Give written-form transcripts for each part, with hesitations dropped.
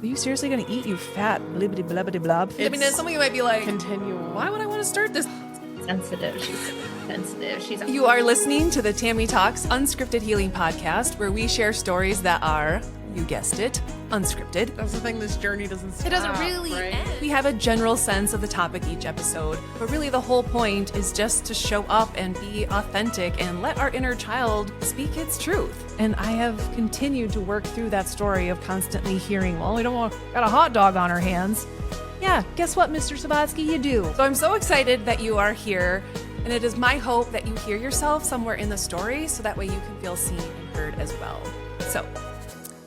Are you seriously going to eat, you fat blibbity blabbity blob? I mean, some of you might be like, continual. why would I want to start this? Sensitive. She's sensitive. You are listening to the Tami Talks Unscripted Healing podcast, where we share stories that are, you guessed it, unscripted. That's the thing, this journey doesn't stop. It doesn't really right? end. We have a general sense of the topic each episode, but really the whole point is just to show up and be authentic and let our inner child speak its truth. And I have continued to work through that story of constantly hearing, well, we don't want, got a hot dog on our hands. Yeah, guess what, Mr. Sabatsky, you do. So I'm so excited that you are here, and it is my hope that you hear yourself somewhere in the story so that way you can feel seen and heard as well. So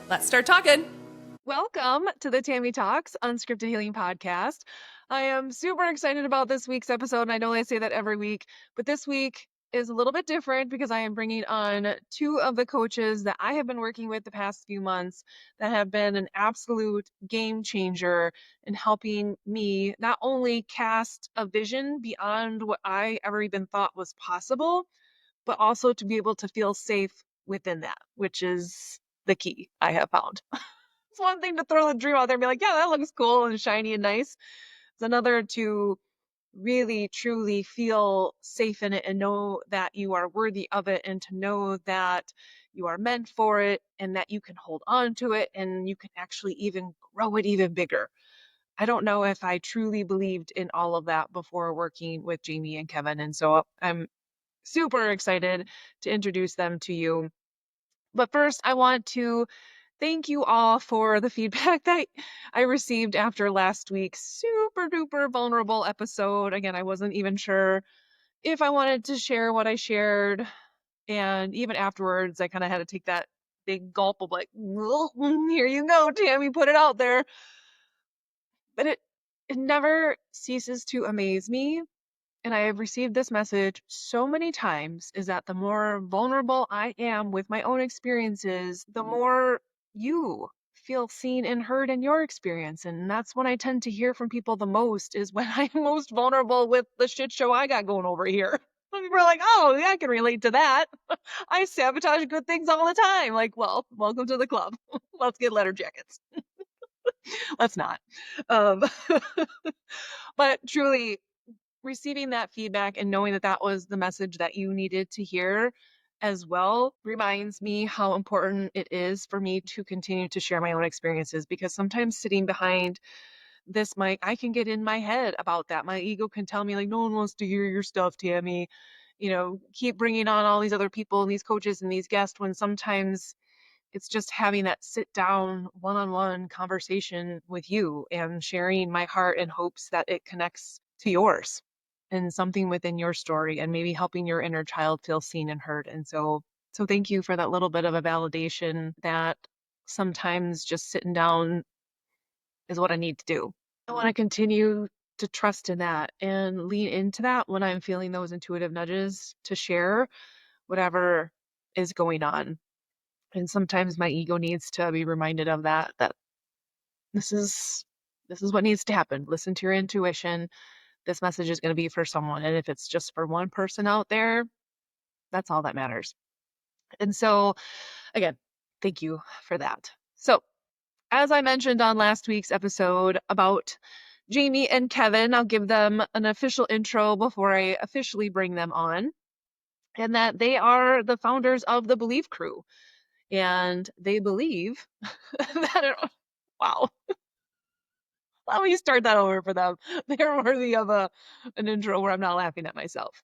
let's start talking. Welcome to the Tami Talks Unscripted Healing podcast. I am super excited about this week's episode, and I know I say that every week, but this week is a little bit different because I am bringing on two of the coaches that I have been working with the past few months that have been an absolute game changer in helping me not only cast a vision beyond what I ever even thought was possible, but also to be able to feel safe within that, which is the key I have found. It's one thing to throw the dream out there and be like, yeah, that looks cool and shiny and nice. It's another to really truly feel safe in it and know that you are worthy of it, and to know that you are meant for it and that you can hold on to it and you can actually even grow it even bigger. I don't know if I truly believed in all of that before working with Jaime and Kevin. And so I'm super excited to introduce them to you. But first, I want to thank you all for the feedback that I received after last week's super duper vulnerable episode. Again, I wasn't even sure if I wanted to share what I shared. And even afterwards, I kind of had to take that big gulp of like, well, here you go, Tami, put it out there. But it never ceases to amaze me. And I have received this message so many times, is that the more vulnerable I am with my own experiences, the more you feel seen and heard in your experience. And that's when I tend to hear from people the most, is when I'm most vulnerable with the shit show I got going over here. People are like, oh, yeah, I can relate to that. I sabotage good things all the time. Like, well, welcome to the club. Let's get letter jackets. Let's not. But truly, receiving that feedback and knowing that that was the message that you needed to hear as well reminds me how important it is for me to continue to share my own experiences, because sometimes sitting behind this mic, I can get in my head about that. My ego can tell me like, no one wants to hear your stuff, Tami. You know, keep bringing on all these other people and these coaches and these guests, when sometimes it's just having that sit down one-on-one conversation with you and sharing my heart in hopes that it connects to yours and something within your story, and maybe helping your inner child feel seen and heard. And so thank you for that little bit of a validation that sometimes just sitting down is what I need to do. I want to continue to trust in that and lean into that when I'm feeling those intuitive nudges to share whatever is going on. And sometimes my ego needs to be reminded of that this is what needs to happen. Listen to your intuition. This message is going to be for someone. And if it's just for one person out there, that's all that matters. And so, again, thank you for that. So, as I mentioned on last week's episode about Jaime and Kevin, I'll give them an official intro before I officially bring them on. And that they are the founders of the Believe Crew. And they believe that wow. Let me start that over for them. They're worthy of an intro where I'm not laughing at myself.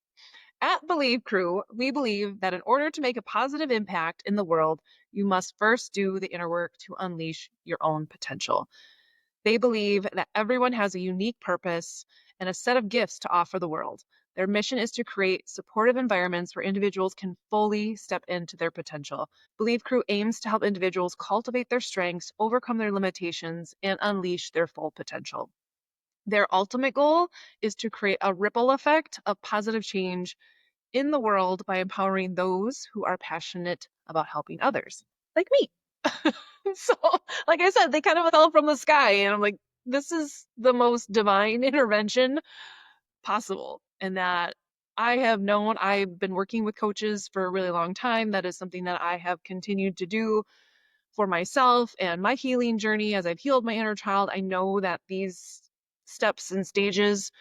At Believe Crew, we believe that in order to make a positive impact in the world, you must first do the inner work to unleash your own potential. They believe that everyone has a unique purpose and a set of gifts to offer the world. Their mission is to create supportive environments where individuals can fully step into their potential. Believe Crew aims to help individuals cultivate their strengths, overcome their limitations, and unleash their full potential. Their ultimate goal is to create a ripple effect of positive change in the world by empowering those who are passionate about helping others, like me. So, like I said, they kind of fell from the sky, and I'm like, this is the most divine intervention possible. And that I have known, I've been working with coaches for a really long time. That is something that I have continued to do for myself and my healing journey as I've healed my inner child, I know that these steps and stages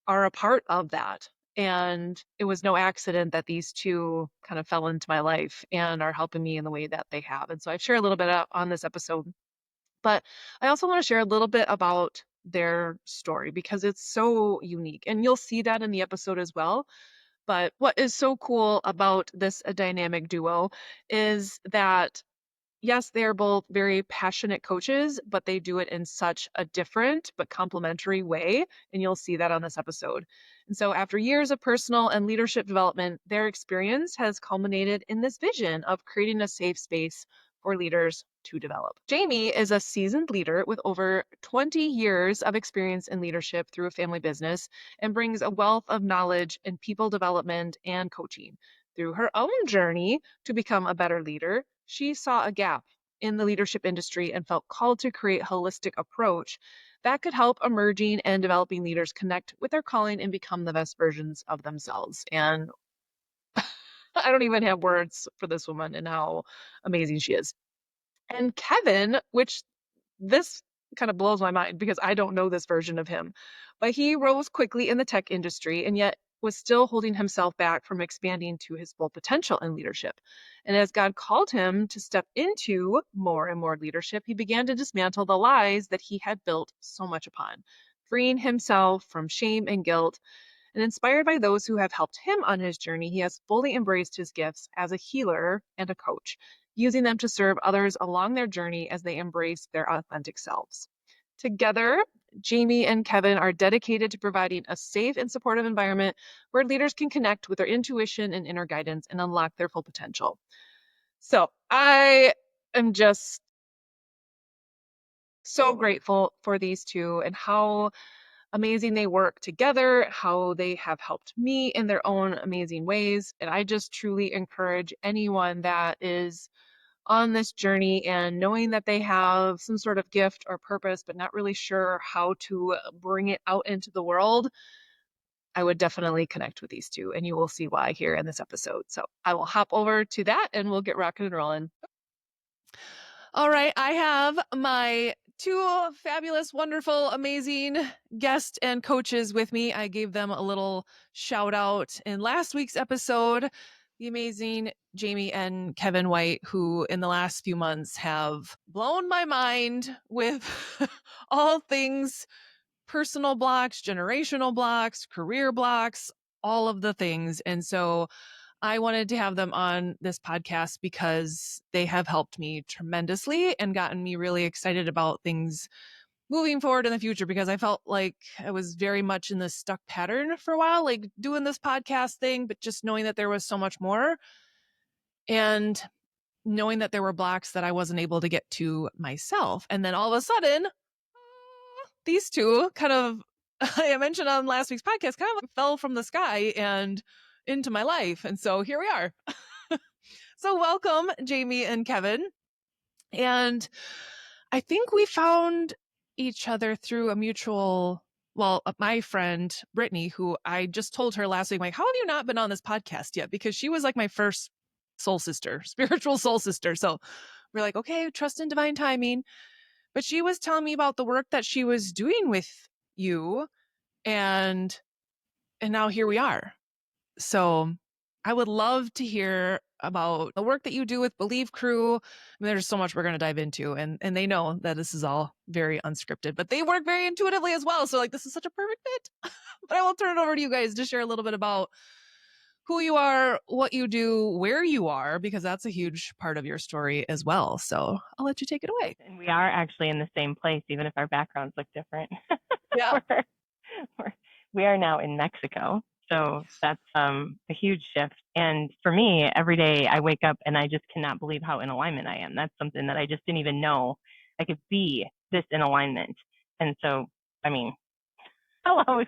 are a part of that. And it was no accident that these two kind of fell into my life and are helping me in the way that they have. And so I've shared a little bit on this episode, but I also want to share a little bit about their story because it's so unique. And you'll see that in the episode as well. But what is so cool about this dynamic duo is that yes, they're both very passionate coaches, but they do it in such a different but complementary way. And you'll see that on this episode. And so, after years of personal and leadership development, their experience has culminated in this vision of creating a safe space for leaders to develop. Jaime is a seasoned leader with over 20 years of experience in leadership through a family business and brings a wealth of knowledge in people development and coaching. Through her own journey to become a better leader, she saw a gap in the leadership industry and felt called to create a holistic approach that could help emerging and developing leaders connect with their calling and become the best versions of themselves. And I don't even have words for this woman and how amazing she is. And Kevin, which this kind of blows my mind because I don't know this version of him, but he rose quickly in the tech industry and yet was still holding himself back from expanding to his full potential in leadership. And as God called him to step into more and more leadership, he began to dismantle the lies that he had built so much upon, freeing himself from shame and guilt. And inspired by those who have helped him on his journey, he has fully embraced his gifts as a healer and a coach, using them to serve others along their journey as they embrace their authentic selves. Together, Jaime and Kevin are dedicated to providing a safe and supportive environment where leaders can connect with their intuition and inner guidance and unlock their full potential. So I am just so grateful for these two and how amazing they work together, how they have helped me in their own amazing ways. And I just truly encourage anyone that is on this journey and knowing that they have some sort of gift or purpose, but not really sure how to bring it out into the world, I would definitely connect with these two. And you will see why here in this episode. So I will hop over to that and we'll get rocking and rolling. All right, I have my two fabulous, wonderful, amazing guests and coaches with me. I gave them a little shout out in last week's episode. The amazing Jaime and Kevin White, who in the last few months have blown my mind with all things personal blocks, generational blocks, career blocks, all of the things. And so I wanted to have them on this podcast because they have helped me tremendously and gotten me really excited about things moving forward in the future, because I felt like I was very much in this stuck pattern for a while, like doing this podcast thing, but just knowing that there was so much more and knowing that there were blocks that I wasn't able to get to myself. And then all of a sudden, these two kind of, I mentioned on last week's podcast, kind of fell from the sky and into my life. And so here we are. So welcome, Jaime and Kevin. And I think we found each other through a mutual, my friend, Brittany, who I just told her last week, like, how have you not been on this podcast yet? Because she was like my first soul sister, spiritual soul sister. So we're like, okay, trust in divine timing. But she was telling me about the work that she was doing with you, and now here we are. So I would love to hear about the work that you do with Believe Crew. I mean, there's so much we're going to dive into, and they know that this is all very unscripted, but they work very intuitively as well. So like, this is such a perfect fit. But I will turn it over to you guys to share a little bit about who you are, what you do, where you are, because that's a huge part of your story as well. So I'll let you take it away. And we are actually in the same place, even if our backgrounds look different. Yeah. We are now in Mexico. So that's a huge shift. And for me, every day I wake up and I just cannot believe how in alignment I am. That's something that I just didn't even know I could be this in alignment. And so, I mean, hello.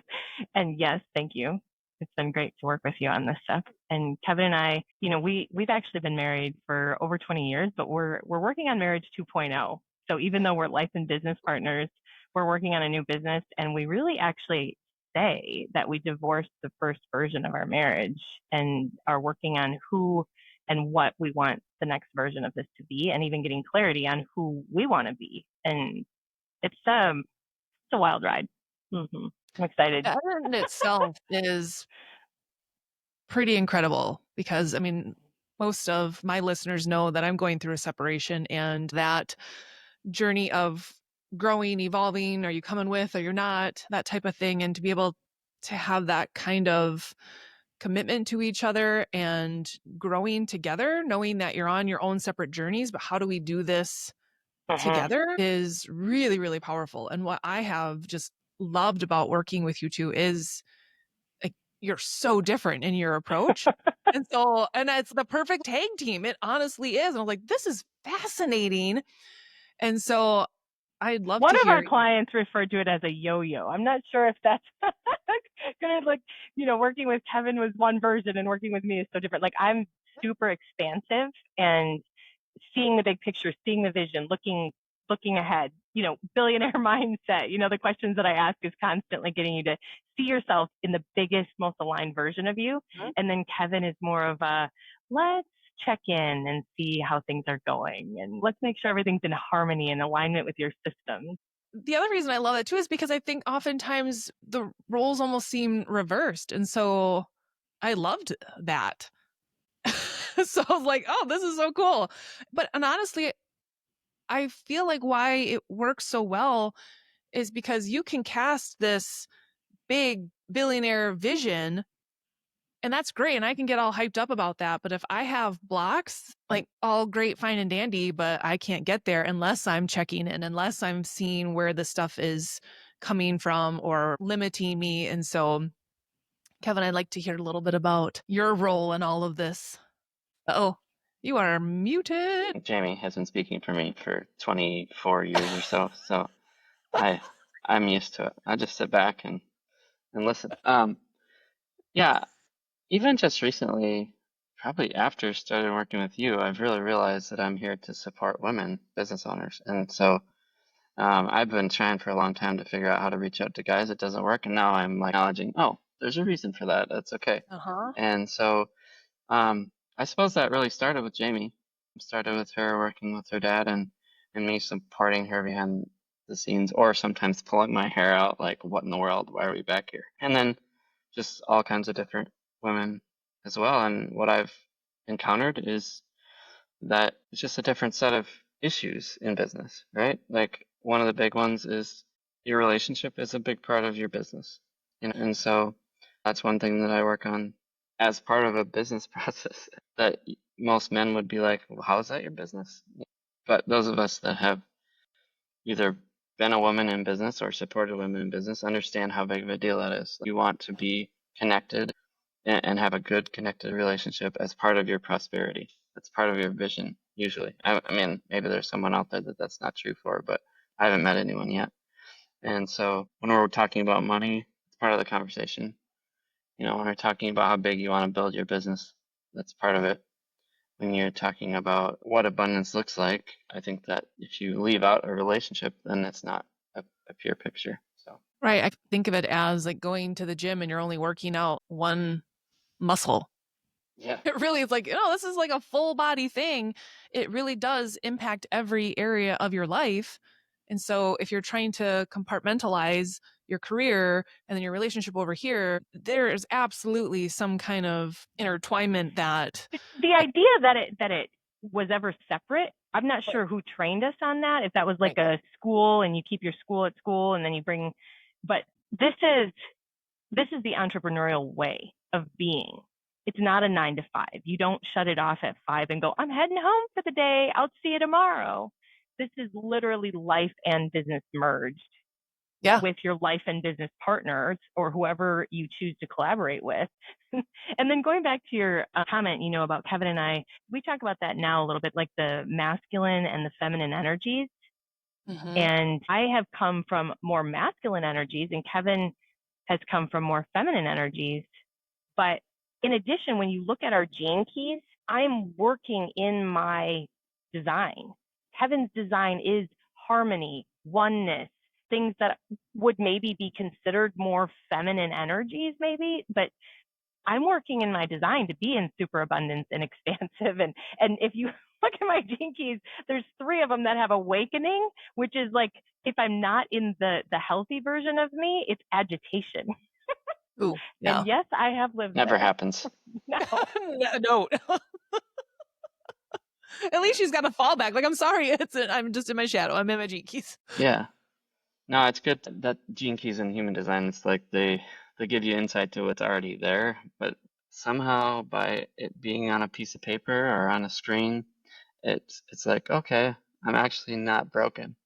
And yes, thank you. It's been great to work with you on this stuff. And Kevin and I, we've actually been married for over 20 years, but we're working on marriage 2.0. So even though we're life and business partners, we're working on a new business, and we really actually say that we divorced the first version of our marriage and are working on who and what we want the next version of this to be, and even getting clarity on who we want to be. And it's a wild ride. I'm excited. That in itself is pretty incredible because, I mean, most of my listeners know that I'm going through a separation, and that journey of growing, evolving, are you coming with, or you're not, that type of thing. And to be able to have that kind of commitment to each other and growing together, knowing that you're on your own separate journeys, but how do we do this together is really, really powerful. And what I have just loved about working with you two is like, you're so different in your approach. And it's the perfect tag team. It honestly is. And I'm like, this is fascinating. And so I'd love One to of our hear. clients referred to it as a yo-yo. I'm not sure if that's gonna, like, working with Kevin was one version and working with me is so different. Like, I'm super expansive and seeing the big picture, seeing the vision, looking ahead, billionaire mindset. The questions that I ask is constantly getting you to see yourself in the biggest, most aligned version of you. And then Kevin is more of a, let's check in and see how things are going, and let's make sure everything's in harmony and alignment with your systems. The other reason I love it too is because I think oftentimes the roles almost seem reversed. And so I loved that. So I was like, oh, this is so cool. And honestly, I feel like why it works so well is because you can cast this big billionaire vision, and that's great. And I can get all hyped up about that. But if I have blocks, like, all great, fine and dandy, but I can't get there unless I'm checking in, unless I'm seeing where the stuff is coming from or limiting me. And so, Kevin, I'd like to hear a little bit about your role in all of this. Oh, you are muted. Jaime has been speaking for me for 24 years or so, so I'm used to it. I just sit back and listen. Yeah, even just recently, probably after started working with you, I've really realized that I'm here to support women business owners, and so I've been trying for a long time to figure out how to reach out to guys. It doesn't work, and now I'm like acknowledging, oh, there's a reason for that. That's okay. And so I suppose that really started with Jaime. It started with her working with her dad and me supporting her behind the scenes, or sometimes pulling my hair out, like, what in the world? Why are we back here? And then just all kinds of different women as well. And what I've encountered is that it's just a different set of issues in business, right? Like, one of the big ones is your relationship is a big part of your business. And so that's one thing that I work on as part of a business process that most men would be like, well, how is that your business? But those of us that have either been a woman in business or supported women in business understand how big of a deal that is. You want to be connected and have a good connected relationship as part of your prosperity. That's part of your vision, usually. I mean, maybe there's someone out there that's not true for, but I haven't met anyone yet. And so when we're talking about money, it's part of the conversation. When we're talking about how big you want to build your business, that's part of it. When you're talking about what abundance looks like, I think that if you leave out a relationship, then it's not a pure picture. So Right. I think of it as like going to the gym and you're only working out one muscle. yeah, It really is like, this is like a full body thing. It really does impact every area of your life. And so if you're trying to compartmentalize your career and then your relationship over here, there is absolutely some kind of intertwinement that The idea that it was ever separate, I'm not sure who trained us on that. If that was like a school and you keep your school at school and then you bring, but this is the entrepreneurial way of being. It's not a 9 to 5. You don't shut it off at 5 and go, I'm heading home for the day. I'll see you tomorrow. This is literally life and business merged. Yeah. With your life and business partners or whoever you choose to collaborate with. And then going back to your comment, about Kevin and I, we talk about that now a little bit, like the masculine and the feminine energies. And I have come from more masculine energies and Kevin has come from more feminine energies. But in addition, when you look at our gene keys, I'm working in my design. Kevin's design is harmony, oneness, things that would maybe be considered more feminine energies, maybe, but I'm working in my design to be in super abundance and expansive. And if you look at my gene keys. There's 3 of them that have awakening, which is like, if I'm not in the healthy version of me, it's agitation. Ooh, And no. yes, I have lived Never there. happens. No. No. At least she's got a fallback. Like, I'm sorry, I'm just in my shadow. I'm in my gene keys. Yeah. No, it's good that gene keys in human design, it's like they give you insight to what's already there, but somehow by it being on a piece of paper or on a screen, it's like, okay, I'm actually not broken.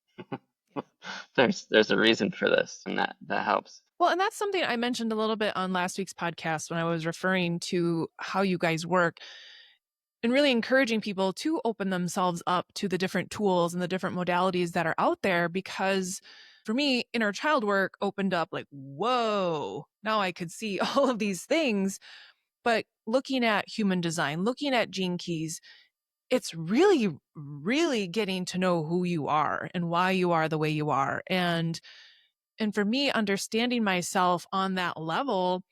There's a reason for this, and that helps. Well, and that's something I mentioned a little bit on last week's podcast when I was referring to how you guys work and really encouraging people to open themselves up to the different tools and the different modalities that are out there. Because for me, inner child work opened up like, whoa, now I could see all of these things. But looking at human design, looking at gene keys, it's really, really getting to know who you are and why you are the way you are. And for me, understanding myself on that level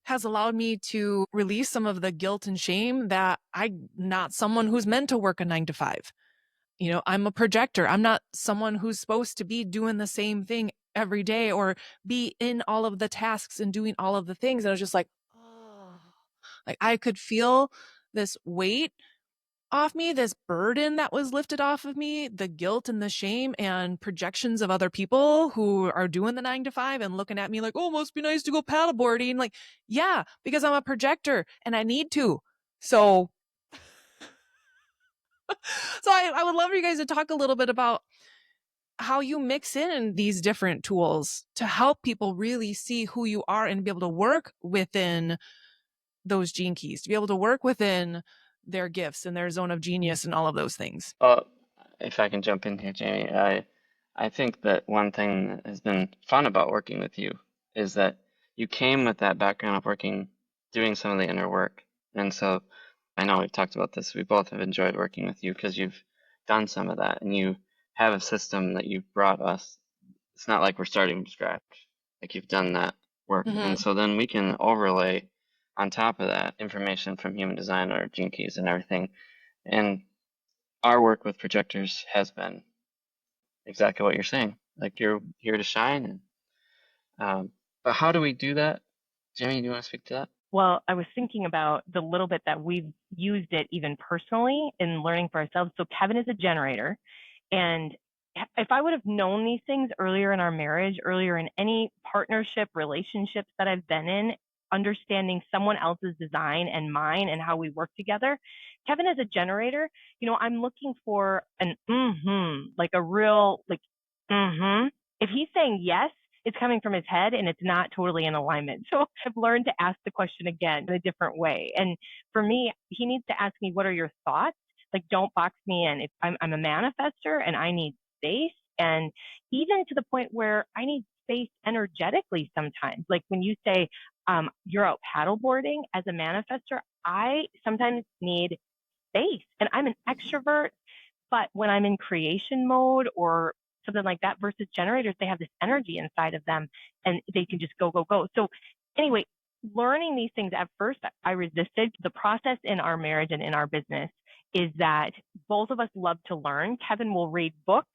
has allowed me to release some of the guilt and shame that I'm not someone who's meant to work a 9 to 5. You know, I'm a projector. I'm not someone who's supposed to be doing the same thing every day or be in all of the tasks and doing all of the things. And I was just like, oh, like I could feel this weight off me, this burden that was lifted off of me, the guilt and the shame and projections of other people who are doing the 9 to 5 and looking at me like, oh, must be nice to go paddleboarding. Like, yeah, because I'm a projector and I need to. So, I would love for you guys to talk a little bit about how you mix in these different tools to help people really see who you are and be able to work within those gene keys, to be able to work within their gifts and their zone of genius and all of those things. If I can jump in here, Jamie, I think that one thing that has been fun about working with you is that you came with that background of doing some of the inner work. And so I know we've talked about this. We both have enjoyed working with you because you've done some of that and you have a system that you've brought us. It's not like we're starting from scratch. Like you've done that work. Mhm. And so then we can overlay on top of that information from human design or gene keys and everything. And our work with projectors has been exactly what you're saying. Like you're here to shine. But how do we do that? Jamie, do you want to speak to that? Well, I was thinking about the little bit that we've used it even personally in learning for ourselves. So Kevin is a generator. And if I would have known these things earlier in our marriage, earlier in any partnership, relationships that I've been in, understanding someone else's design and mine and how we work together. Kevin is a generator. You know, I'm looking for an like a real like If he's saying yes, it's coming from his head and it's not totally in alignment. So I've learned to ask the question again in a different way. And for me, he needs to ask me, what are your thoughts? Like, don't box me in. If I'm a manifester and I need space, and even to the point where I need space energetically sometimes. Like when you say you're out paddleboarding as a manifester, I sometimes need space. And I'm an extrovert, but when I'm in creation mode or something like that versus generators, they have this energy inside of them and they can just go, go, go. So anyway, learning these things at first, I resisted. The process in our marriage and in our business is that both of us love to learn. Kevin will read books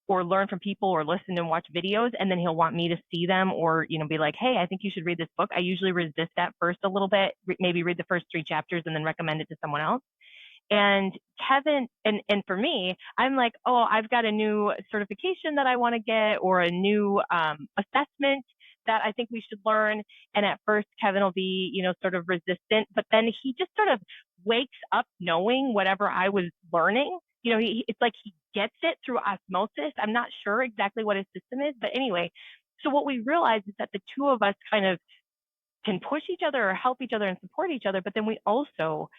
or learn from people or listen and watch videos, and then he'll want me to see them or, you know, be like, hey, I think you should read this book. I usually resist that first a little bit, maybe read the first 3 chapters and then recommend it to someone else. And Kevin, and for me, I'm like, oh, I've got a new certification that I want to get or a new assessment that I think we should learn. And at first, Kevin will be, you know, sort of resistant, but then he just sort of wakes up knowing whatever I was learning. You know, it's like he gets it through osmosis. I'm not sure exactly what his system is, but anyway, so what we realized is that the two of us kind of can push each other or help each other and support each other, but then we also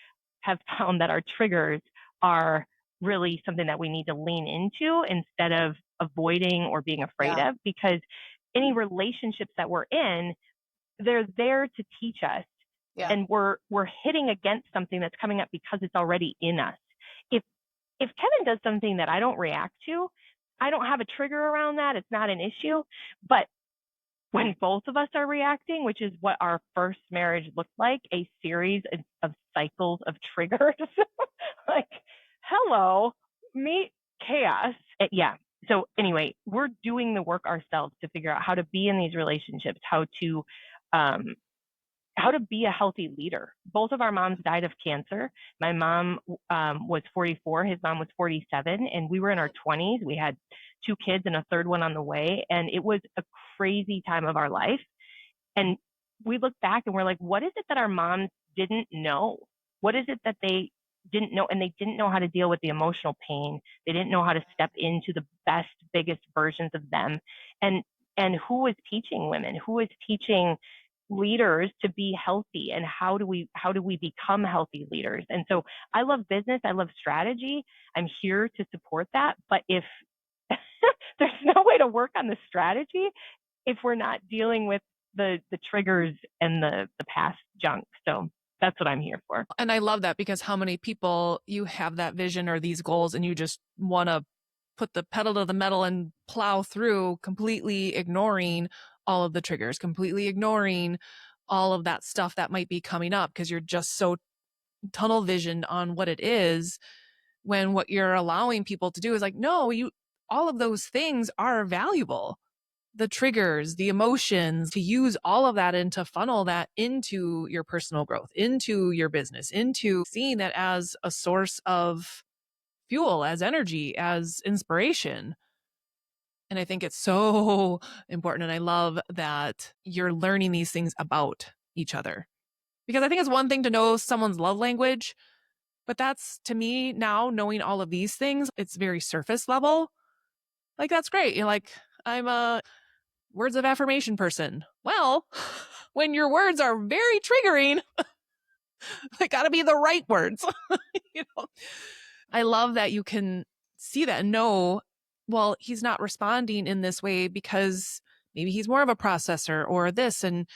have found that our triggers are really something that we need to lean into instead of avoiding or being afraid of, because any relationships that we're in, they're there to teach us. Yeah. And we're hitting against something that's coming up because it's already in us. If Kevin does something that I don't react to, I don't have a trigger around that. It's not an issue. But when both of us are reacting, which is what our first marriage looked like, a series of cycles of triggers, like hello, meet chaos. Yeah. So anyway, we're doing the work ourselves to figure out how to be in these relationships, how to be a healthy leader. Both of our moms died of cancer. My mom was 44, his mom was 47, and we were in our 20s. We had 2 kids and a third one on the way, and it was a crazy time of our life. And we look back and we're like, what is it that our moms didn't know? What is it that they didn't know? And they didn't know how to deal with the emotional pain. They didn't know how to step into the best, biggest versions of them. And who was teaching women? Who was teaching leaders to be healthy? And how do we become healthy leaders? And so I love business. I love strategy. I'm here to support that. But if there's no way to work on the strategy if we're not dealing with the triggers and the past junk. So that's what I'm here for. And I love that, because how many people, you have that vision or these goals and you just want to put the pedal to the metal and plow through, completely ignoring all of the triggers, completely ignoring all of that stuff that might be coming up, because you're just so tunnel visioned on what it is, when what you're allowing people to do is like, no, all of those things are valuable. The triggers, the emotions, to use all of that and to funnel that into your personal growth, into your business, into seeing that as a source of fuel, as energy, as inspiration. And I think it's so important. And I love that you're learning these things about each other, because I think it's one thing to know someone's love language, but that's, to me now, knowing all of these things, it's very surface level. Like, that's great. You're like, I'm a words of affirmation person. Well, when your words are very triggering, they got to be the right words. you know, I love that you can see that and know, well, he's not responding in this way because maybe he's more of a processor or this, and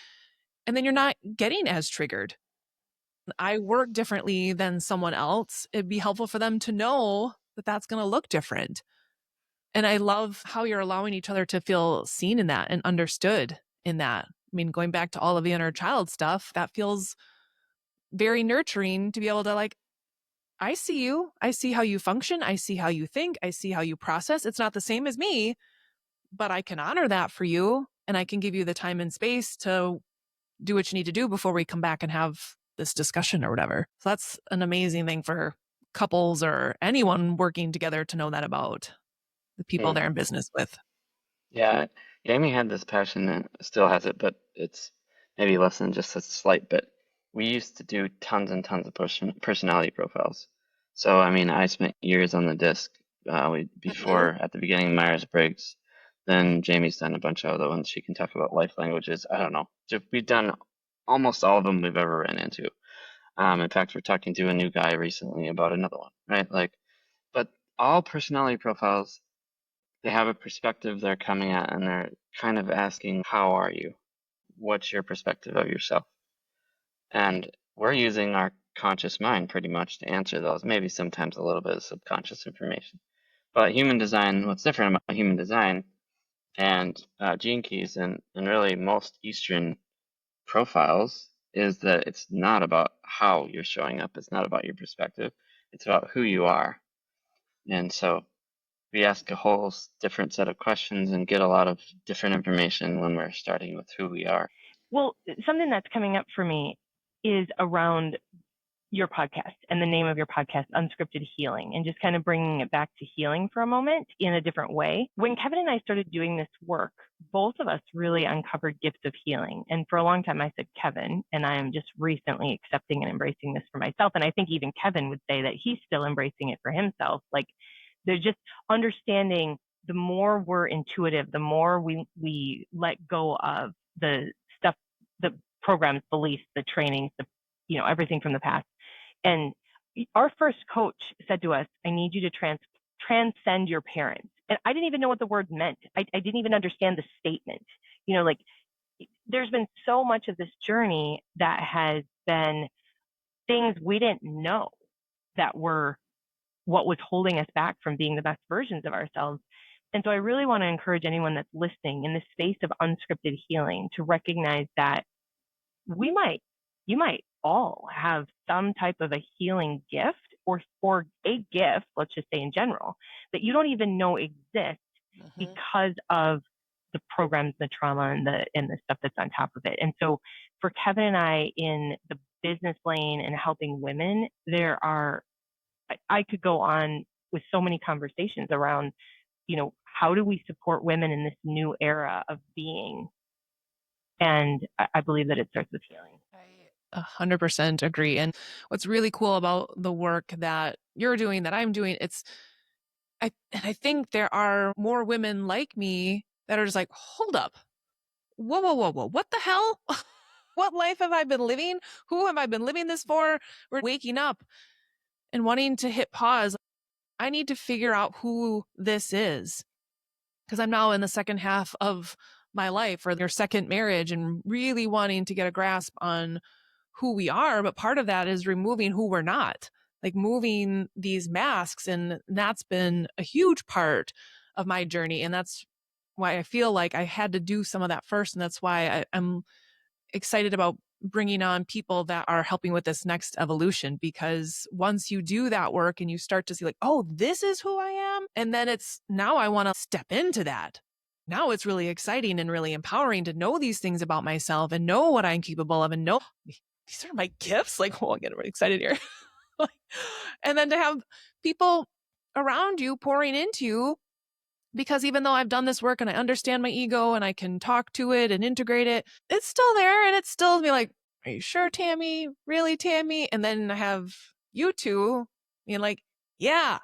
then you're not getting as triggered. I work differently than someone else. It'd be helpful for them to know that that's going to look different. And I love how you're allowing each other to feel seen in that and understood in that. I mean, going back to all of the inner child stuff, that feels very nurturing to be able to, like, I see you. I see how you function. I see how you think. I see how you process. It's not the same as me, but I can honor that for you. And I can give you the time and space to do what you need to do before we come back and have this discussion or whatever. So that's an amazing thing for couples or anyone working together to know that about the people they're in business with. Yeah, Jamie had this passion and still has it, but it's maybe less than just a slight bit. We used to do tons and tons of personality profiles. So, I mean, I spent years on the disc before at the beginning of Myers-Briggs. Then Jamie's done a bunch of other ones. She can talk about life languages. I don't know. We've done almost all of them we've ever ran into. In fact, we're talking to a new guy recently about another one, right? Like, but all personality profiles, they have a perspective they're coming at, and they're kind of asking, how are you? What's your perspective of yourself? And we're using our conscious mind pretty much to answer those, maybe sometimes a little bit of subconscious information. But human design, what's different about human design and gene keys and really most Eastern profiles is that it's not about how you're showing up. It's not about your perspective. It's about who you are. And so we ask a whole different set of questions and get a lot of different information when we're starting with who we are. Well, something that's coming up for me is around your podcast and the name of your podcast, Unscripted Healing, and just kind of bringing it back to healing for a moment in a different way. When Kevin and I started doing this work, both of us really uncovered gifts of healing. And for a long time, I said Kevin, and I am just recently accepting and embracing this for myself. And I think even Kevin would say that he's still embracing it for himself. Like, there's just understanding, the more we're intuitive, the more we let go of the stuff, the programs, beliefs, the trainings, everything from the past. And our first coach said to us, I need you to transcend your parents. And I didn't even know what the word meant. I didn't even understand the statement. There's been so much of this journey that has been things we didn't know that were what was holding us back from being the best versions of ourselves. And so I really want to encourage anyone that's listening in the space of unscripted healing to recognize that you might all have some type of a healing gift or a gift, let's just say in general, that you don't even know exists because of the programs, the trauma, and the stuff that's on top of it. And so for Kevin and I in the business lane and helping women, I could go on with so many conversations around, how do we support women in this new era of being? And I believe that it starts with healing. I 100% agree. And what's really cool about the work that you're doing, that I'm doing, I think there are more women like me that are just like, hold up. Whoa, whoa, whoa, whoa. What the hell? What life have I been living? Who have I been living this for? We're waking up and wanting to hit pause. I need to figure out who this is, because I'm now in the second half of my life, or your second marriage, and really wanting to get a grasp on who we are. But part of that is removing who we're not, like moving these masks. And that's been a huge part of my journey. And that's why I feel like I had to do some of that first. And that's why I'm excited about bringing on people that are helping with this next evolution, because once you do that work and you start to see like, oh, this is who I am. And then it's now I want to step into that. Now it's really exciting and really empowering to know these things about myself and know what I'm capable of and know these are my gifts. Like, oh, I'm getting really excited here. And then to have people around you pouring into you, because even though I've done this work and I understand my ego and I can talk to it and integrate it, it's still there. And it's still be like, are you sure, Tami? Really, Tami? And then I have you two being like, yeah,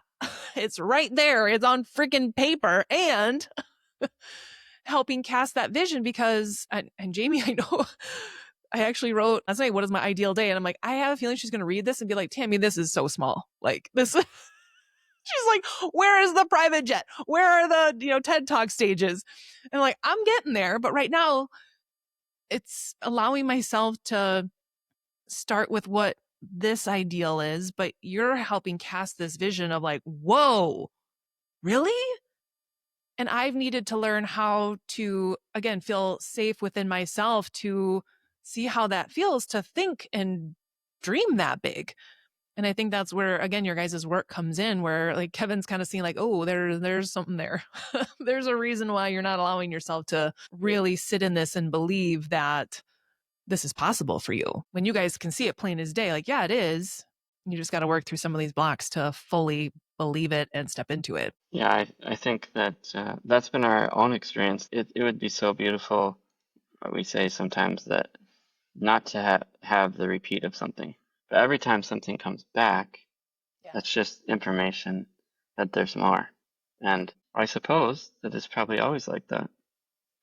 it's right there. It's on freaking paper, and helping cast that vision. Because, and Jaime, I know I actually wrote last night, what is my ideal day? And I'm like, I have a feeling she's going to read this and be like, Tami, this is so small. Like this. She's like, where is the private jet? Where are the, TED Talk stages? And like, I'm getting there. But right now, it's allowing myself to start with what this ideal is. But you're helping cast this vision of like, whoa, really? And I've needed to learn how to, again, feel safe within myself to see how that feels to think and dream that big. And I think that's where, again, your guys' work comes in, where like Kevin's kind of seeing like, oh, there's something there. There's a reason why you're not allowing yourself to really sit in this and believe that this is possible for you. When you guys can see it plain as day, like, yeah, it is. You just got to work through some of these blocks to fully believe it and step into it. Yeah, I think that that's been our own experience. It would be so beautiful, we say sometimes, that not to have the repeat of something. But every time something comes back, that's just information that there's more. And I suppose that it's probably always like that.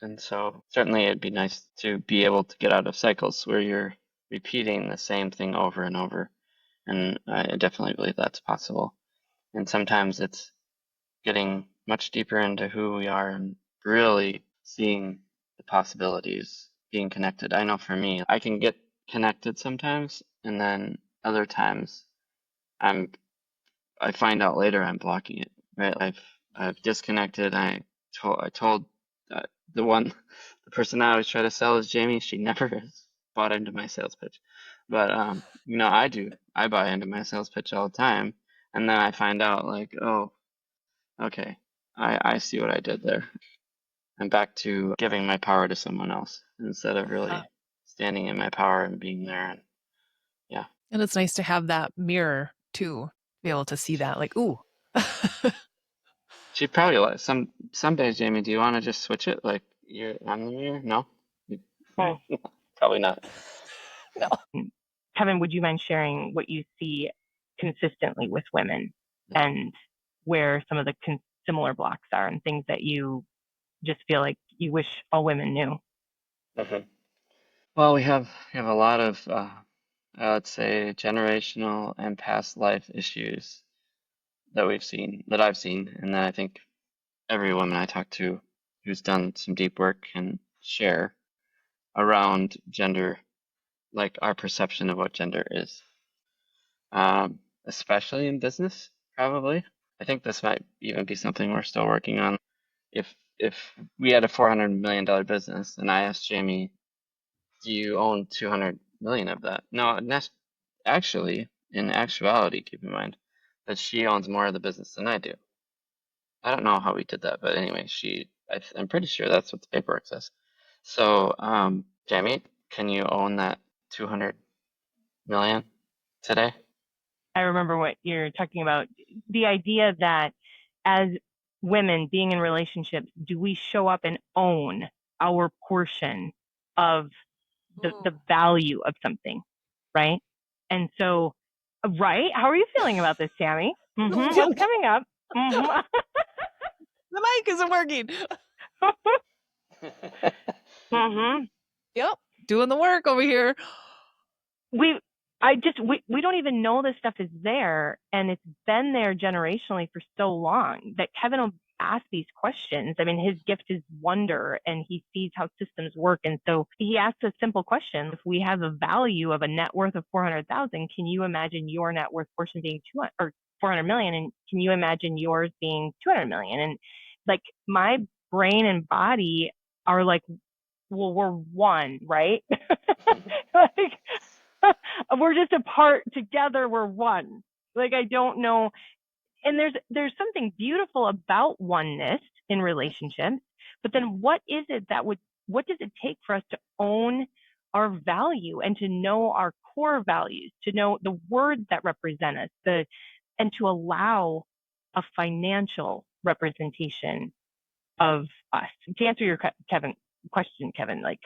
And so certainly it'd be nice to be able to get out of cycles where you're repeating the same thing over and over. And I definitely believe that's possible. And sometimes it's getting much deeper into who we are and really seeing the possibilities, being connected. I know for me, I can get connected sometimes, and then other times I find out later I'm blocking it. Right? I've disconnected. I told the person I always try to sell is Jaime. She never has bought into my sales pitch, but I do. I buy into my sales pitch all the time, and then I find out like, oh, okay, I see what I did there. I'm back to giving my power to someone else instead of really standing in my power and being there. And yeah. And it's nice to have that mirror too, be able to see that like, ooh. She'd probably like some days, Jaime, do you want to just switch it? Like you're on the mirror? No? Probably not. No. Kevin, would you mind sharing what you see consistently with women and where some of the similar blocks are and things that you just feel like you wish all women knew? Mm-hmm. Well, we have a lot of, I would say, generational and past life issues that I've seen, and that I think every woman I talk to who's done some deep work can share around gender, like our perception of what gender is, especially in business, probably. I think this might even be something we're still working on. If we had a $400 million business and I asked Jaime, do you own 200 million of that? No, actually, in actuality, keep in mind, that she owns more of the business than I do. I don't know how we did that, but anyway, I'm pretty sure that's what the paperwork says. So, Jamie, can you own that 200 million today? I remember what you're talking about. The idea that as women being in relationships, do we show up and own our portion of the value of something, right? And so, right? How are you feeling about this, Tami? What's coming up? The mic isn't working. Yep, doing the work over here. we don't even know this stuff is there, and it's been there generationally for so long that Kevin will ask these questions. I mean, his gift is wonder, and he sees how systems work, and so he asks a simple question: if we have a value of a net worth of 400,000, can you imagine your net worth portion being 200 or 400 million, and can you imagine yours being 200 million? And like my brain and body are like, well, we're one, right? Like, we're just apart together, we're one. Like, I don't know. And there's something beautiful about oneness in relationships, but then what does it take for us to own our value and to know our core values, to know the words that represent us, and to allow a financial representation of us? To answer your question, Kevin, like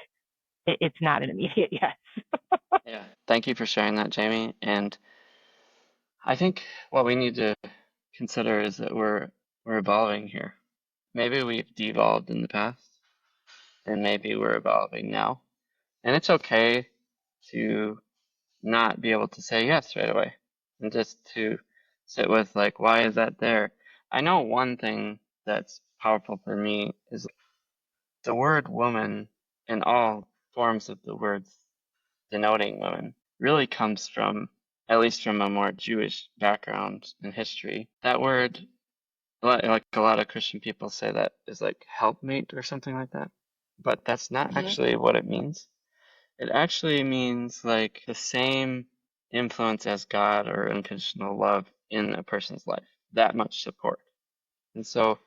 it's not an immediate yes. Yeah, thank you for sharing that, Jamie. And I think what we need to consider is that we're evolving here. Maybe we've devolved in the past, and maybe we're evolving now. And it's okay to not be able to say yes right away, and just to sit with, like, why is that there? I know one thing that's powerful for me is the word woman, in all forms of the words denoting women, really comes from, at least from a more Jewish background and history. That word, like a lot of Christian people say, that is like helpmate or something like that. But that's not actually what it means. It actually means like the same influence as God or unconditional love in a person's life. That much support. And so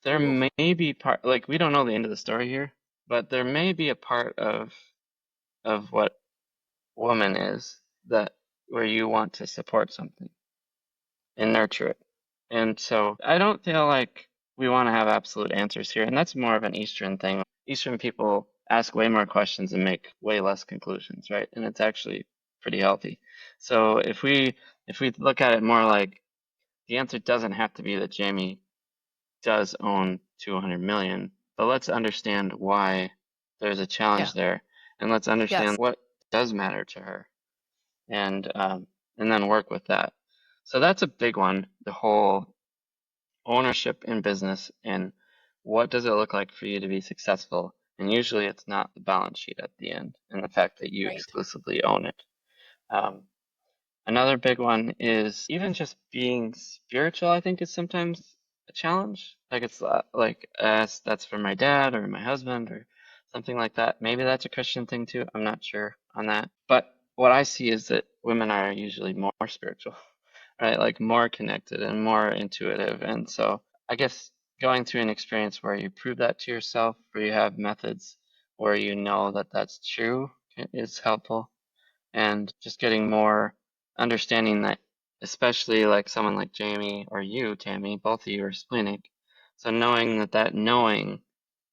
there may be part, like, we don't know the end of the story here, but there may be a part of what woman is, that where you want to support something and nurture it. And so I don't feel like we want to have absolute answers here. And that's more of an Eastern thing. Eastern people ask way more questions and make way less conclusions, right? And it's actually pretty healthy. So if we look at it more like, the answer doesn't have to be that Jamie does own 200 million, but let's understand why there's a challenge there, and let's understand what does matter to her, and then work with that. So that's a big one, the whole ownership in business, and what does it look like for you to be successful? And usually it's not the balance sheet at the end and the fact that you exclusively own it. Another big one is even just being spiritual, I think, is sometimes a challenge. Like, it's like, that's for my dad or my husband or something like that. Maybe that's a Christian thing too. I'm not sure on that. But what I see is that women are usually more spiritual, right? Like more connected and more intuitive. And so I guess going through an experience where you prove that to yourself, where you have methods where you know that that's true, is helpful. And just getting more understanding that, especially like someone like Jamie or you, Tami, both of you are splenic. So knowing that knowing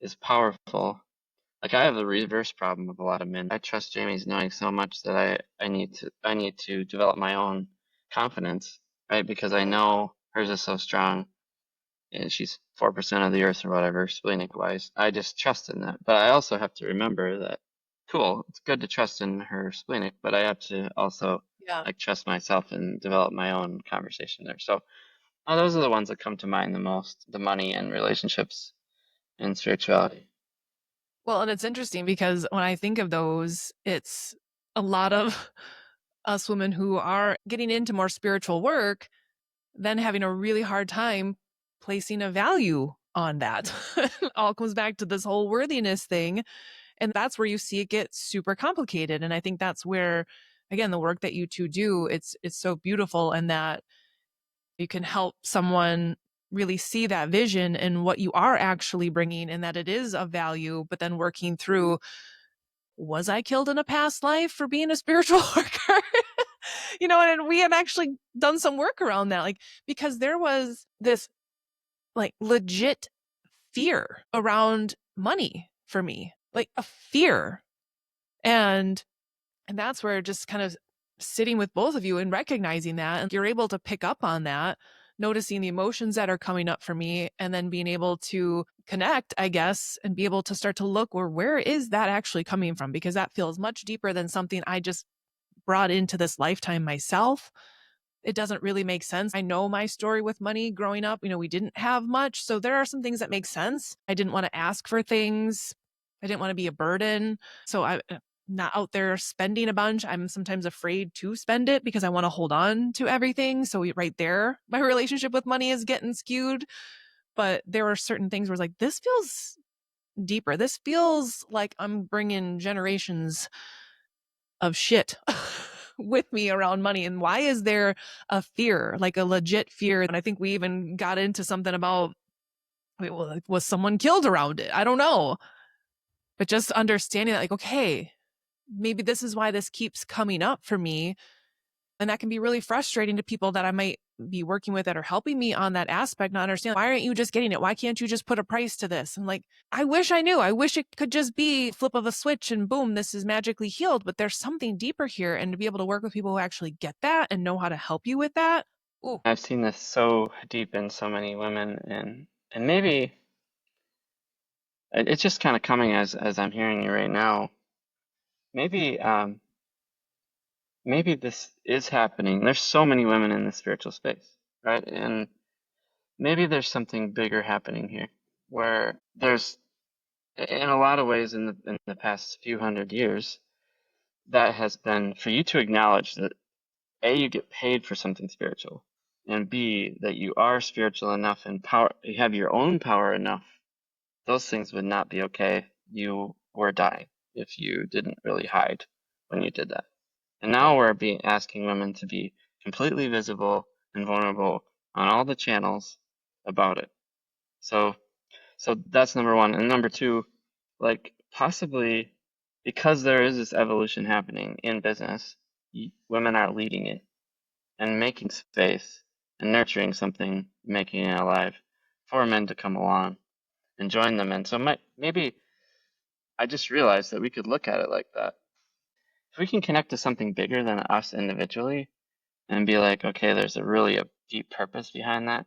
is powerful. Like, I have the reverse problem of a lot of men. I trust Jamie's knowing so much that I need to develop my own confidence, right? Because I know hers is so strong, and she's 4% of the earth or whatever, splenic wise. I just trust in that. But I also have to remember that, cool, it's good to trust in her splenic, but I have to also like trust myself and develop my own conversation there. So those are the ones that come to mind the most: the money and relationships and spirituality. Well, and it's interesting because when I think of those, it's a lot of us women who are getting into more spiritual work, then having a really hard time placing a value on that. It all comes back to this whole worthiness thing. And that's where you see it get super complicated. And I think that's where, again, the work that you two do, it's so beautiful, and that You can help someone really see that vision and what you are actually bringing and that it is of value, but then working through, was I killed in a past life for being a spiritual worker? And we have actually done some work around that, like, because there was this like legit fear around money for me, like a fear. And that's where just kind of sitting with both of you and recognizing that, and you're able to pick up on that, noticing the emotions that are coming up for me, and then being able to connect, I guess, and be able to start to look where is that actually coming from? Because that feels much deeper than something I just brought into this lifetime myself. It doesn't really make sense. I know my story with money growing up. We didn't have much. So there are some things that make sense. I didn't want to ask for things. I didn't want to be a burden. So I'm not out there spending a bunch. I'm sometimes afraid to spend it because I want to hold on to everything. So right there, my relationship with money is getting skewed. But there were certain things where it's like, this feels deeper. This feels like I'm bringing generations of shit with me around money. And why is there a fear, like a legit fear? And I think we even got into something about, was someone killed around it? I don't know. But just understanding that, like, okay, maybe this is why this keeps coming up for me. And that can be really frustrating to people that I might be working with that are helping me on that aspect, not understand, why aren't you just getting it? Why can't you just put a price to this? And like, I wish I knew. I wish it could just be flip of a switch and boom, this is magically healed. But there's something deeper here. And to be able to work with people who actually get that and know how to help you with that. Ooh. I've seen this so deep in so many women, and maybe it's just kind of coming as I'm hearing you right now. Maybe maybe this is happening. There's so many women in the spiritual space, right? And maybe there's something bigger happening here, where there's, in a lot of ways, in the past few hundred years, that has been for you to acknowledge that A, you get paid for something spiritual, and B, that you are spiritual enough and power, you have your own power enough. Those things would not be okay. You were dying if you didn't really hide when you did that. And now we're asking women to be completely visible and vulnerable on all the channels about it. So that's number one. And number two, like, possibly because there is this evolution happening in business, women are leading it and making space and nurturing something, making it alive for men to come along and join them. And so maybe I just realized that we could look at it like that. If we can connect to something bigger than us individually and be like, okay, there's a deep purpose behind that.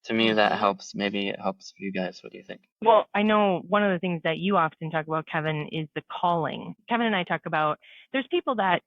To me, that helps. Maybe it helps for you guys. What do you think? Well, I know one of the things that you often talk about, Kevin, is the calling. Kevin and I talk about, there's people that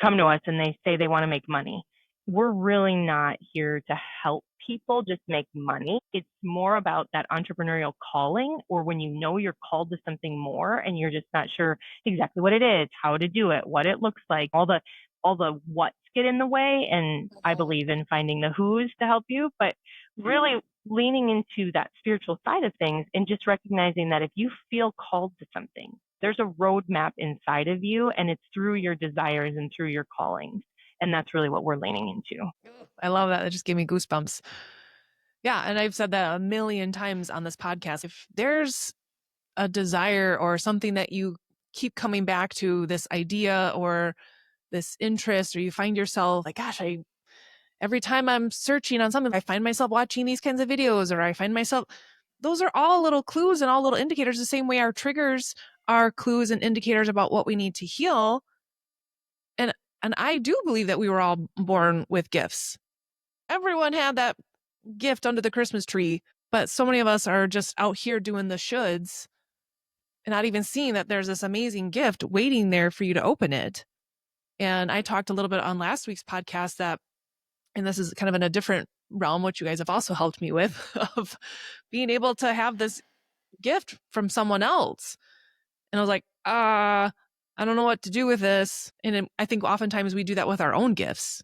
come to us and they say they want to make money. We're really not here to help people just make money. It's more about that entrepreneurial calling, or when you know you're called to something more and you're just not sure exactly what it is, how to do it, what it looks like, all the what's get in the way. And I believe in finding the who's to help you, but really leaning into that spiritual side of things and just recognizing that if you feel called to something, there's a roadmap inside of you, and it's through your desires and through your callings. And that's really what we're leaning into. I love that. It just gave me goosebumps. Yeah. And I've said that a million times on this podcast. If there's a desire or something that you keep coming back to, this idea or this interest, or you find yourself like, gosh, every time I'm searching on something, I find myself watching these kinds of videos, or I find myself, those are all little clues and all little indicators, the same way our triggers are clues and indicators about what we need to heal. And I do believe that we were all born with gifts. Everyone had that gift under the Christmas tree, but so many of us are just out here doing the shoulds and not even seeing that there's this amazing gift waiting there for you to open it. And I talked a little bit on last week's podcast that, and this is kind of in a different realm, which you guys have also helped me with, of being able to have this gift from someone else. And I was like, I don't know what to do with this. And I think oftentimes we do that with our own gifts.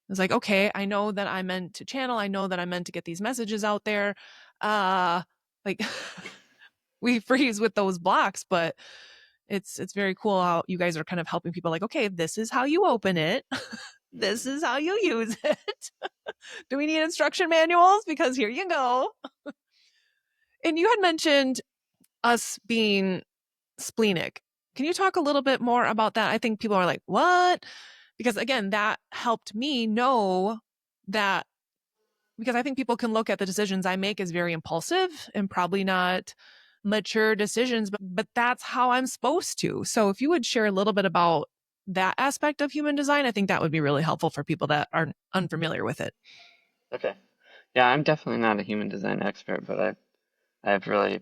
It's like, okay, I know that I'm meant to channel. I know that I'm meant to get these messages out there. Like we freeze with those blocks, but it's very cool how you guys are kind of helping people like, okay, this is how you open it. This is how you use it. Do we need instruction manuals? Because here you go. And you had mentioned us being splenic. Can you talk a little bit more about that? I think people are like, what? Because again, that helped me know that, because I think people can look at the decisions I make as very impulsive and probably not mature decisions, but that's how I'm supposed to. So if you would share a little bit about that aspect of human design, I think that would be really helpful for people that are unfamiliar with it. Okay. Yeah, I'm definitely not a human design expert, but I've really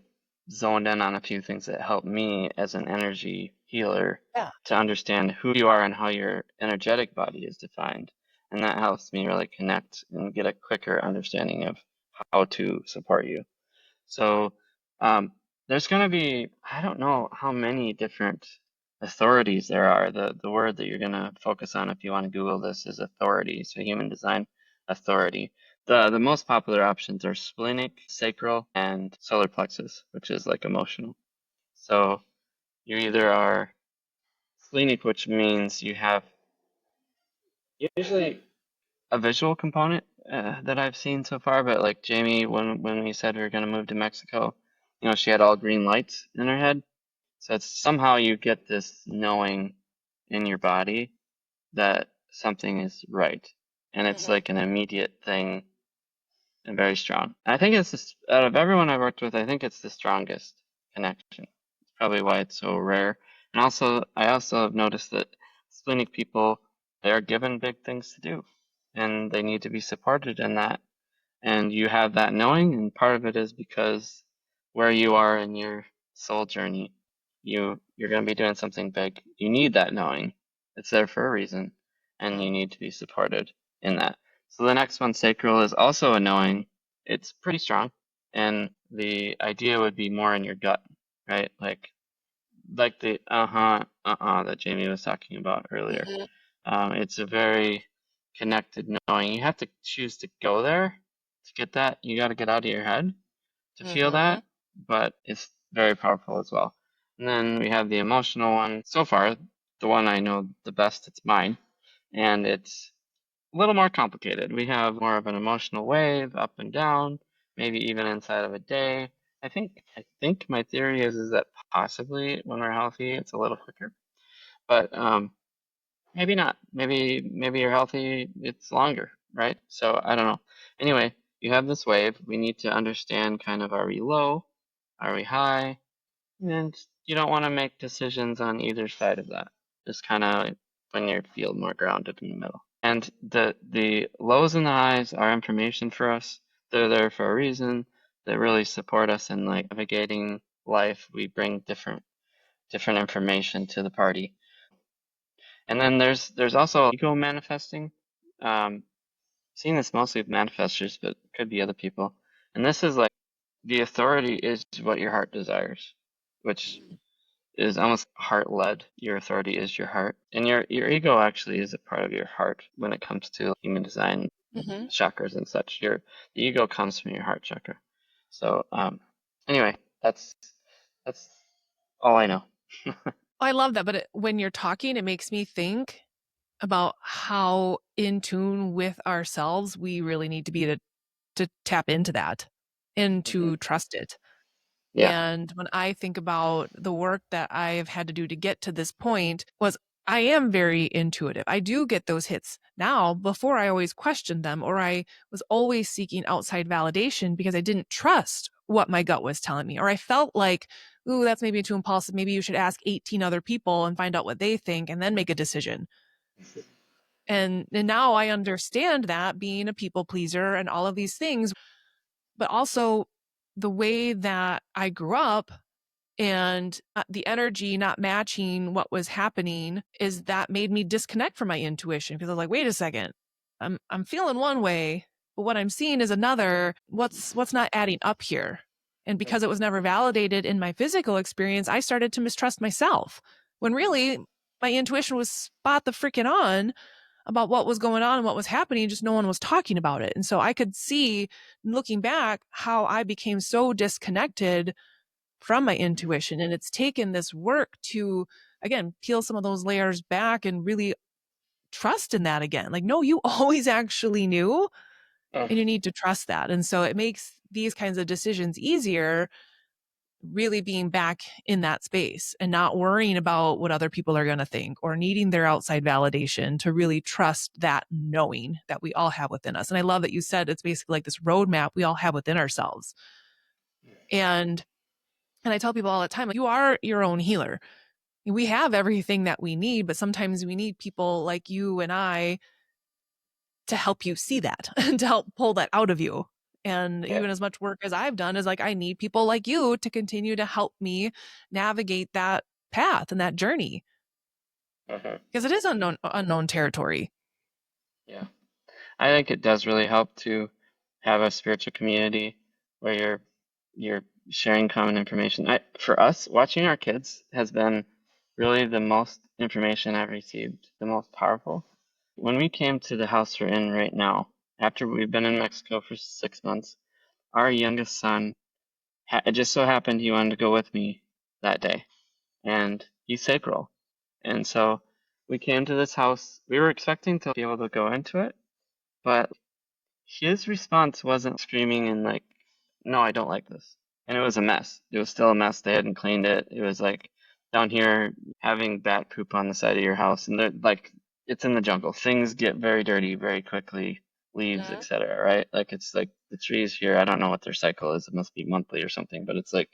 zoned in on a few things that help me as an energy healer to understand who you are and how your energetic body is defined. And that helps me really connect and get a quicker understanding of how to support you. So there's going to be, I don't know how many different authorities there are. The word that you're going to focus on if you want to Google this is authority. So human design authority. The most popular options are splenic, sacral, and solar plexus, which is like emotional. So you either are splenic, which means you have usually a visual component that I've seen so far, but like Jamie, when we said we were going to move to Mexico, you know, she had all green lights in her head. So it's somehow you get this knowing in your body that something is right. And it's like an immediate thing and very strong. I think it's this, out of everyone I've worked with, I think it's the strongest connection. It's probably why it's so rare. And also, I also have noticed that splenic people, they are given big things to do and they need to be supported in that. And you have that knowing, and part of it is because where you are in your soul journey, you're going to be doing something big. You need that knowing. It's there for a reason, and you need to be supported in that. So the next one, sacral, is also a knowing. It's pretty strong, and the idea would be more in your gut, right? Like the that Jamie was talking about earlier. It's a very connected knowing. You have to choose to go there to get that. You got to get out of your head to feel that, but it's very powerful as well. And then we have the emotional one. So far, the one I know the best, it's mine, and it's a little more complicated. We have more of an emotional wave, up and down, maybe even inside of a day. I think my theory is that possibly when we're healthy, it's a little quicker, but maybe not. Maybe you're healthy, it's longer, right? So I don't know. Anyway, you have this wave. We need to understand kind of, are we low? Are we high? And you don't want to make decisions on either side of that. Just kind of when you feel more grounded in the middle. And the lows and the highs are information for us. They're there for a reason. They really support us in like navigating life. We bring different information to the party. And then there's also ego manifesting. Seeing this mostly with manifestors, but could be other people. And this is like the authority is what your heart desires, which is almost heart led. Your authority is your heart, and your ego actually is a part of your heart when it comes to human design, chakras and such. The ego comes from your heart chakra. So anyway, that's all I know. I love that. But when you're talking, it makes me think about how in tune with ourselves we really need to be to tap into that and to trust it. Yeah. And when I think about the work that I've had to do to get to this point, was I am very intuitive. I do get those hits now. Before, I always questioned them, or I was always seeking outside validation because I didn't trust what my gut was telling me, or I felt like, ooh, that's maybe too impulsive. Maybe you should ask 18 other people and find out what they think and then make a decision. And now I understand that, being a people pleaser and all of these things, but also the way that I grew up and the energy not matching what was happening is that made me disconnect from my intuition, because I was like, wait a second, I'm feeling one way, but what I'm seeing is another. What's not adding up here? And because it was never validated in my physical experience, I started to mistrust myself, when really my intuition was spot the freaking on about what was going on and what was happening, just no one was talking about it. And so I could see, looking back, how I became so disconnected from my intuition. And it's taken this work to, again, peel some of those layers back and really trust in that again. Like, no, you always actually knew, and you need to trust that. And so it makes these kinds of decisions easier, really being back in that space and not worrying about what other people are going to think or needing their outside validation, to really trust that knowing that we all have within us. And I love that you said it's basically like this roadmap we all have within ourselves. And I tell people all the time, like, you are your own healer. We have everything that we need, but sometimes we need people like you and I to help you see that and to help pull that out of you. And even as much work as I've done is like, I need people like you to continue to help me navigate that path and that journey, because it is unknown territory. Yeah. I think it does really help to have a spiritual community where you're sharing common information. For us, watching our kids has been really the most information I've received, the most powerful. When we came to the house we're in right now, after we've been in Mexico for 6 months, our youngest son, it just so happened he wanted to go with me that day, and he's sacral. And so we came to this house. We were expecting to be able to go into it, but his response wasn't screaming and like, no, I don't like this. And it was a mess. It was still a mess. They hadn't cleaned it. It was like down here having bat poop on the side of your house, and like, it's in the jungle. Things get very dirty very quickly, leaves, etc. Right? Like, it's like the trees here. I don't know what their cycle is. It must be monthly or something, but it's like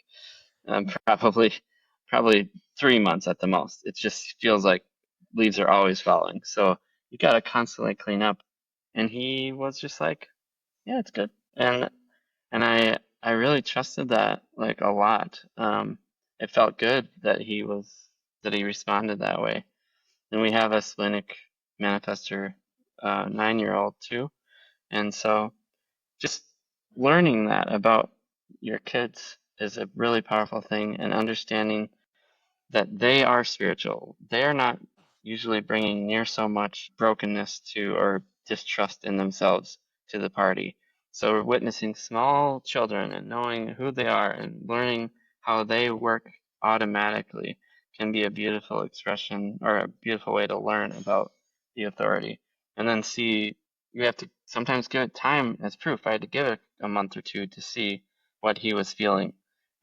probably 3 months at the most. It just feels like leaves are always falling. So you got to constantly clean up. And he was just like, yeah, it's good. And I really trusted that, like, a lot. It felt good that he responded that way. And we have a splenic manifester 9-year-old too. And so just learning that about your kids is a really powerful thing, and understanding that they are spiritual. They are not usually bringing near so much brokenness to or distrust in themselves to the party. So witnessing small children and knowing who they are and learning how they work automatically can be a beautiful expression, or a beautiful way to learn about the authority. And then you have to sometimes give it time as proof. I had to give it a month or two to see what he was feeling,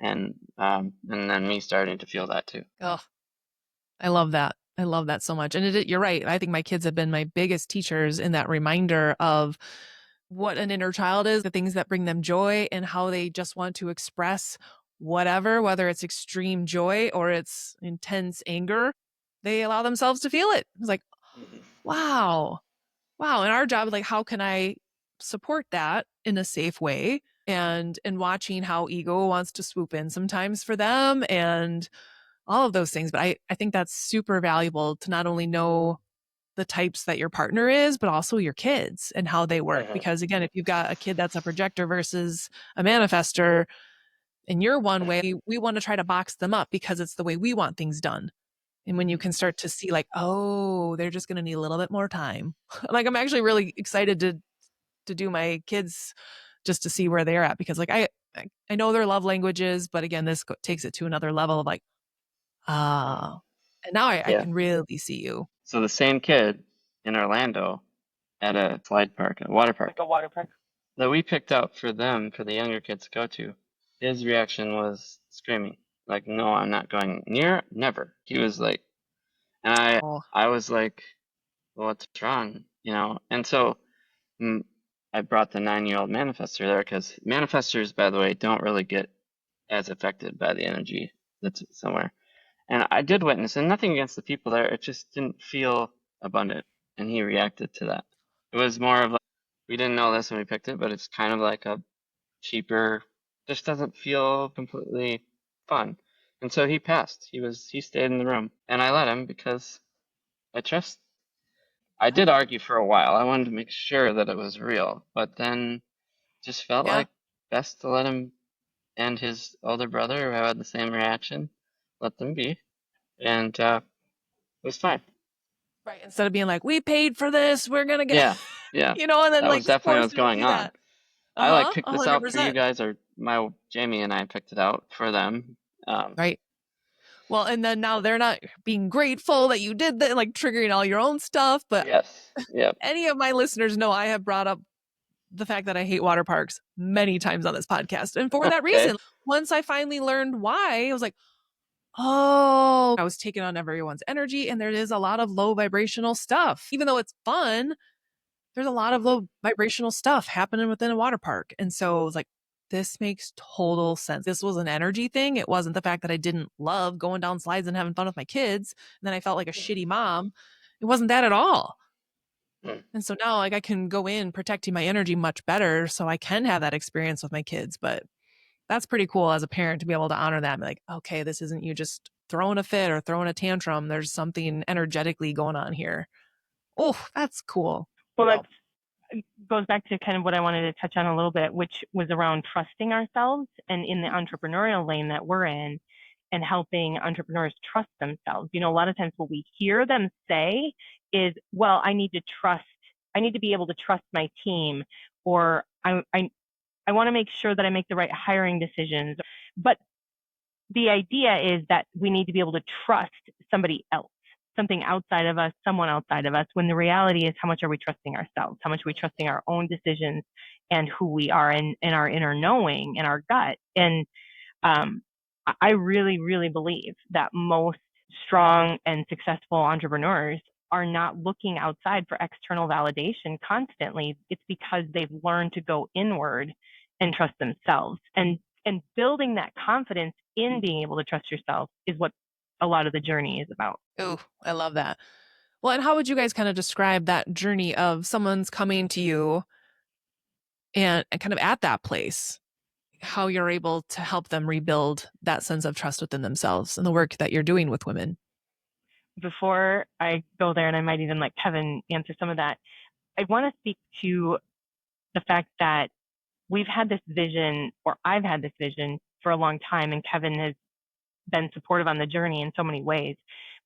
and then me starting to feel that too. Oh, I love that. I love that so much. And you're right. I think my kids have been my biggest teachers in that reminder of what an inner child is, the things that bring them joy, and how they just want to express whatever, whether it's extreme joy or it's intense anger. They allow themselves to feel it. It's like, wow. And our job is like, how can I support that in a safe way? And watching how ego wants to swoop in sometimes for them, and all of those things. But I think that's super valuable to not only know the types that your partner is, but also your kids and how they work. Because again, if you've got a kid that's a projector versus a manifester, and you're one way, we want to try to box them up because it's the way we want things done. And when you can start to see like, oh, they're just going to need a little bit more time. Like, I'm actually really excited to do my kids just to see where they're at, because like I know their love languages, but again, this takes it to another level of like, and now I can really see you. So the same kid in Orlando at a slide park, a water park, that we picked out for them, for the younger kids to go to, his reaction was screaming. Like, no, I'm not going near, never. He was like, and I was like, well, what's wrong? And so I brought the 9-year-old manifester there, because manifestors, by the way, don't really get as affected by the energy that's somewhere. And I did witness, and nothing against the people there, it just didn't feel abundant, and he reacted to that. It was more of like, we didn't know this when we picked it, but it's kind of like a cheaper, just doesn't feel completely fun. And so he passed. He stayed in the room, and I let him because I trust. I did argue for a while. I wanted to make sure that it was real, but then just felt like best to let him and his older brother, who had the same reaction, let them be. And it was fine. Right. Instead of being like, we paid for this, we're going to get, yeah. and then that like was definitely what was forced them to going do on. that. I like picked this out for you 100%. guys, or Jamie and I picked it out for them. Right. Well, and then now they're not being grateful that you did that, like triggering all your own stuff. But Yes. Yep. any of my listeners know I have brought up the fact that I hate water parks many times on this podcast. And for that Okay. reason, once I finally learned why, I was like, oh, I was taking on everyone's energy, and there is a lot of low vibrational stuff. Even though it's fun, there's a lot of low vibrational stuff happening within a water park. And so I was like, this makes total sense. This was an energy thing. It wasn't the fact that I didn't love going down slides and having fun with my kids. And then I felt like a shitty mom. It wasn't that at all. Mm. And so now like I can go in protecting my energy much better so I can have that experience with my kids. But that's pretty cool as a parent to be able to honor that and be like, okay, this isn't you just throwing a fit or throwing a tantrum. There's something energetically going on here. Oh, that's cool. Well, that goes back to kind of what I wanted to touch on a little bit, which was around trusting ourselves and in the entrepreneurial lane that we're in and helping entrepreneurs trust themselves. You know, a lot of times what we hear them say is, well, I need to be able to trust my team, or I want to make sure that I make the right hiring decisions. But the idea is that we need to be able to trust somebody else, something outside of us, someone outside of us, when the reality is how much are we trusting ourselves? How much are we trusting our own decisions and who we are and our inner knowing and our gut? And I really, really believe that most strong and successful entrepreneurs are not looking outside for external validation constantly. It's because they've learned to go inward and trust themselves. And building that confidence in being able to trust yourself is what a lot of the journey is about. Oh, I love that. Well, and how would you guys kind of describe that journey of someone's coming to you and kind of at that place, how you're able to help them rebuild that sense of trust within themselves and the work that you're doing with women? Before I go there, and I might even let Kevin answer some of that, I want to speak to the fact that we've had this vision, or I've had this vision for a long time, and Kevin has been supportive on the journey in so many ways.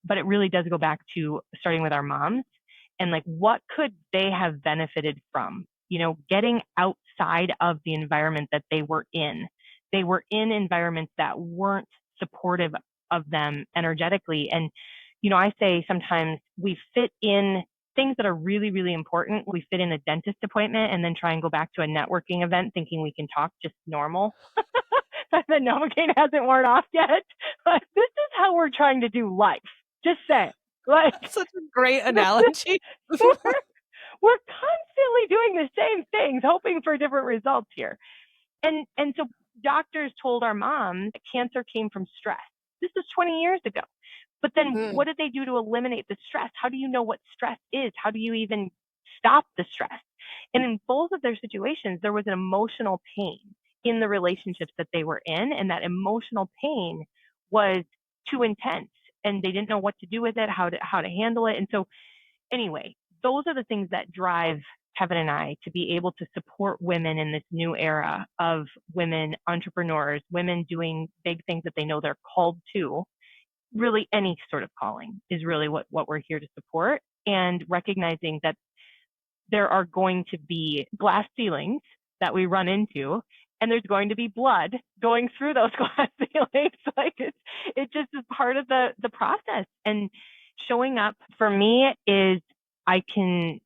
But it really does go back to starting with our moms and like, what could they have benefited from? You know, getting outside of the environment that they were in. They were in environments that weren't supportive of them energetically. And, you know, I say sometimes we fit in things that are really, really important. We fit in a dentist appointment and then try and go back to a networking event thinking we can talk just normal. The Novocaine hasn't worn off yet. But this is how we're trying to do life. Just say, like, That's such a great analogy. we're constantly doing the same things, hoping for different results here. And so doctors told our moms that cancer came from stress. This was 20 years ago. But then what did they do to eliminate the stress? How do you know what stress is? How do you even stop the stress? And in both of their situations, there was an emotional pain in the relationships that they were in. And that emotional pain was too intense and they didn't know what to do with it, how to handle it. And so anyway, those are the things that drive Kevin and I to be able to support women in this new era of women entrepreneurs, women doing big things that they know they're called to. Really, any sort of calling is really what we're here to support, and recognizing that there are going to be glass ceilings that we run into, and there's going to be blood going through those glass ceilings. Like it just is part of the process. And showing up for me is I can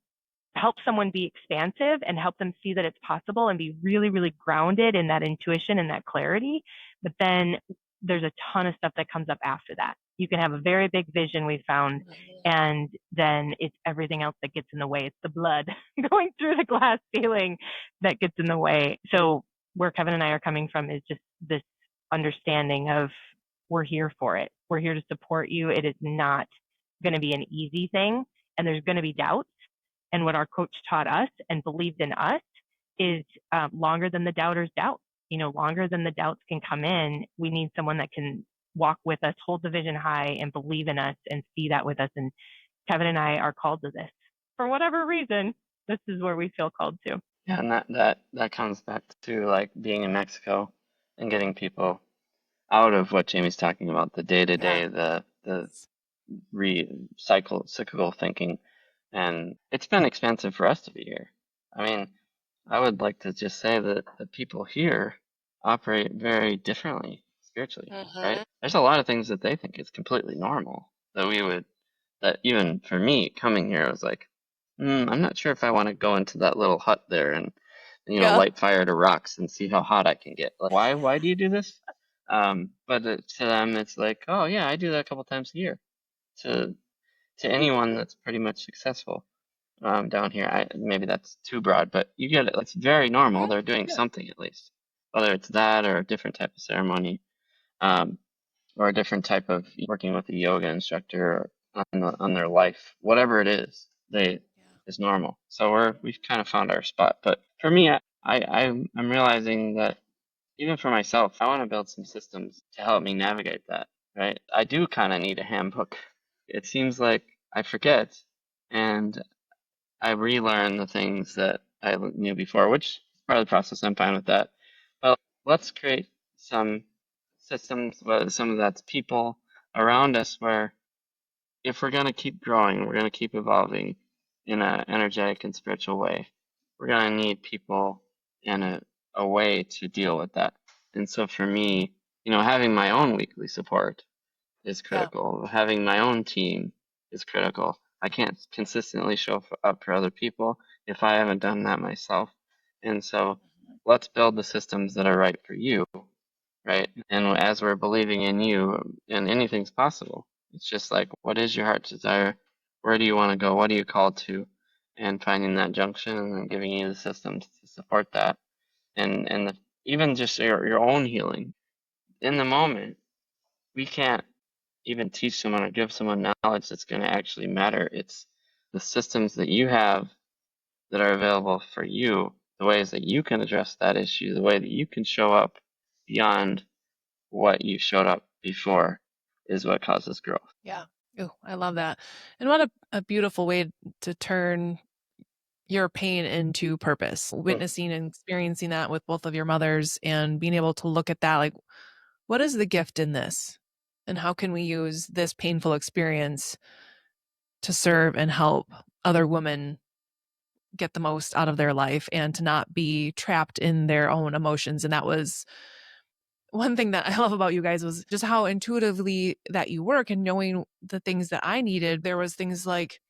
help someone be expansive and help them see that it's possible and be really, really grounded in that intuition and that clarity. But then there's a ton of stuff that comes up after that. You can have a very big vision, we found, and then it's everything else that gets in the way. It's the blood going through the glass ceiling that gets in the way. So where Kevin and I are coming from is just this understanding of we're here for it. We're here to support you. It is not going to be an easy thing, and there's going to be doubts. And what our coach taught us and believed in us is longer than the doubters doubt. You know, longer than the doubts can come in, we need someone that can walk with us, hold the vision high, and believe in us and see that with us. And Kevin and I are called to this. For whatever reason, this is where we feel called to. Yeah, and that comes back to like being in Mexico and getting people out of what Jamie's talking about, the day-to-day, the cyclical thinking. And it's been expensive for us to be here. I mean, I would like to just say that the people here operate very differently. spiritually, right? There's a lot of things that they think is completely normal that even for me coming here, I was like, I'm not sure if I want to go into that little hut there and, Yeah. light fire to rocks and see how hot I can get. Like, why do you do this? But to them, it's like, oh yeah, I do that a couple times a year. To anyone that's pretty much successful down here, maybe that's too broad, but you get it. It's very normal. They're doing something at least, whether it's that or a different type of ceremony, or a different type of working with a yoga instructor on their life, whatever it is, is normal. So we've kind of found our spot. But for me, I'm realizing that even for myself, I want to build some systems to help me navigate that, right? I do kind of need a handbook. It seems like I forget and I relearn the things that I knew before, which is part of the process. I'm fine with that. But let's create some systems, whether some of that's people around us, where if we're going to keep growing, we're going to keep evolving in an energetic and spiritual way, we're going to need people and a way to deal with that. And so for me, having my own weekly support is critical. Yeah. Having my own team is critical. I can't consistently show up for other people if I haven't done that myself. And so let's build the systems that are right for you, right? And as we're believing in you, and anything's possible. It's just like, what is your heart's desire? Where do you want to go? What are you called to? And finding that junction and then giving you the systems to support that. And even just your own healing. In the moment, we can't even teach someone or give someone knowledge that's going to actually matter. It's the systems that you have that are available for you, the ways that you can address that issue, the way that you can show up beyond what you showed up before is what causes growth. Yeah. Oh, I love that. And what a beautiful way to turn your pain into purpose, witnessing and experiencing that with both of your mothers and being able to look at that, like, what is the gift in this? And how can we use this painful experience to serve and help other women get the most out of their life and to not be trapped in their own emotions? And that was one thing that I love about you guys, was just how intuitively that you work, and knowing the things that I needed. There was things like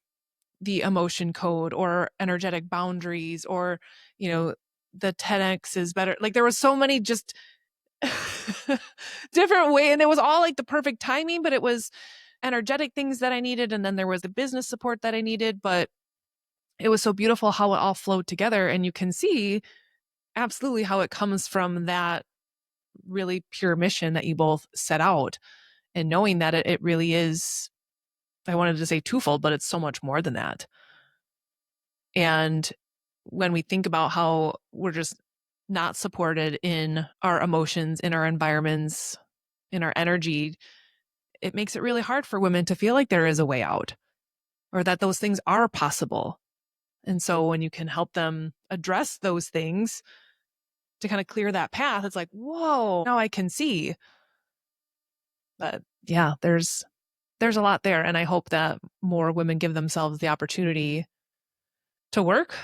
the emotion code or energetic boundaries, or, the 10x is better. Like, there was so many just different way, and it was all like the perfect timing, but it was energetic things that I needed. And then there was the business support that I needed, but it was so beautiful how it all flowed together. And you can see absolutely how it comes from that really pure mission that you both set out, and knowing that it really is, I wanted to say twofold, but it's so much more than that. And when we think about how we're just not supported in our emotions, in our environments, in our energy, it makes it really hard for women to feel like there is a way out, or that those things are possible. And so when you can help them address those things to kind of clear that path, it's like, whoa, now I can see. But yeah, there's a lot there. And I hope that more women give themselves the opportunity to work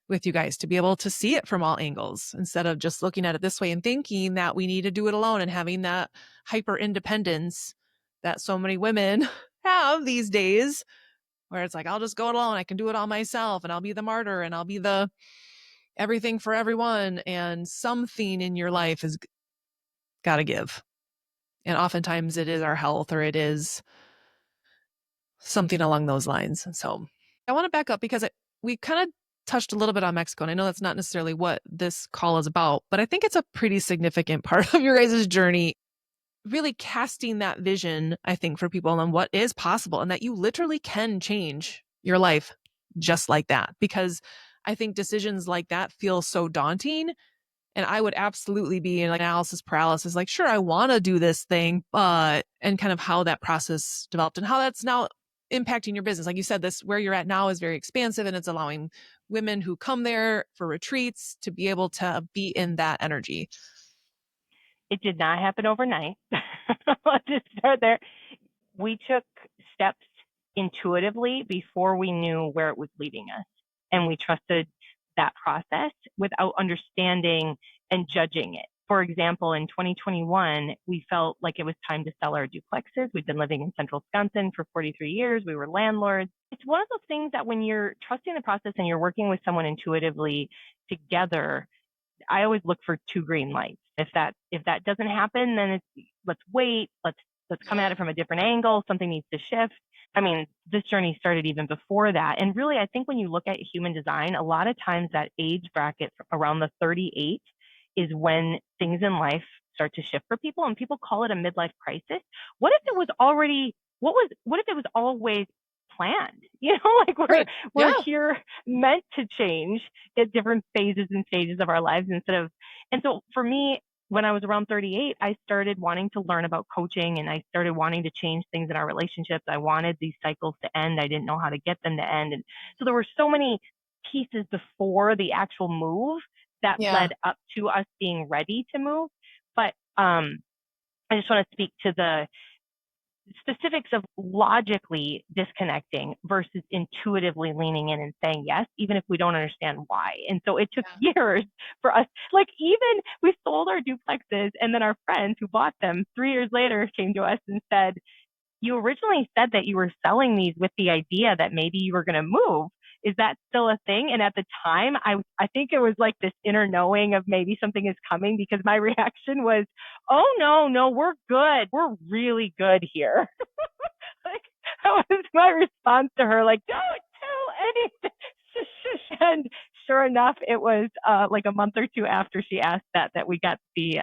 with you guys, to be able to see it from all angles, instead of just looking at it this way and thinking that we need to do it alone, and having that hyper independence that so many women have these days, where it's like, I'll just go it alone. I can do it all myself, and I'll be the martyr, and I'll be the everything for everyone. And something in your life has got to give. And oftentimes it is our health, or it is something along those lines. And so I want to back up, because we kind of touched a little bit on Mexico, and I know that's not necessarily what this call is about, but I think it's a pretty significant part of your guys' journey, really casting that vision, I think, for people on what is possible, and that you literally can change your life just like that. Because I think decisions like that feel so daunting, and I would absolutely be in like analysis paralysis, like, sure, I want to do this thing, but, and kind of how that process developed and how that's now impacting your business. Like you said, this, where you're at now, is very expansive, and it's allowing women who come there for retreats to be able to be in that energy. It did not happen overnight. Let's just start there. We took steps intuitively before we knew where it was leading us. And we trusted that process without understanding and judging it. for example, in 2021, we felt like it was time to sell our duplexes. We'd been living in central Wisconsin for 43 years. We were landlords. It's one of those things that when you're trusting the process and you're working with someone intuitively together, I always look for 2 green lights. If that doesn't happen, then it's let's wait, let's come at it from a different angle. Something needs to shift. I mean, this journey started even before that. And really, I think when you look at human design, a lot of times that age bracket around the 38 is when things in life start to shift for people, and people call it a midlife crisis. What if it was already what if it was always planned? Like we're Yeah. here meant to change at different phases and stages of our lives and so for me, when I was around 38, I started wanting to learn about coaching, and I started wanting to change things in our relationships. I wanted these cycles to end. I didn't know how to get them to end. And so there were so many pieces before the actual move that Yeah. led up to us being ready to move. But I just want to speak to the specifics of logically disconnecting versus intuitively leaning in and saying yes, even if we don't understand why. And so it took years for us, like even we sold our duplexes, and then our friends who bought them 3 years later came to us and said, you originally said that you were selling these with the idea that maybe you were going to move. Is that still a thing? And at the time, I think it was like this inner knowing of maybe something is coming, because my reaction was, oh, no, we're good. We're really good here. Like, that was my response to her, like, don't tell anything. And sure enough, it was like a month or 2 after she asked that we got the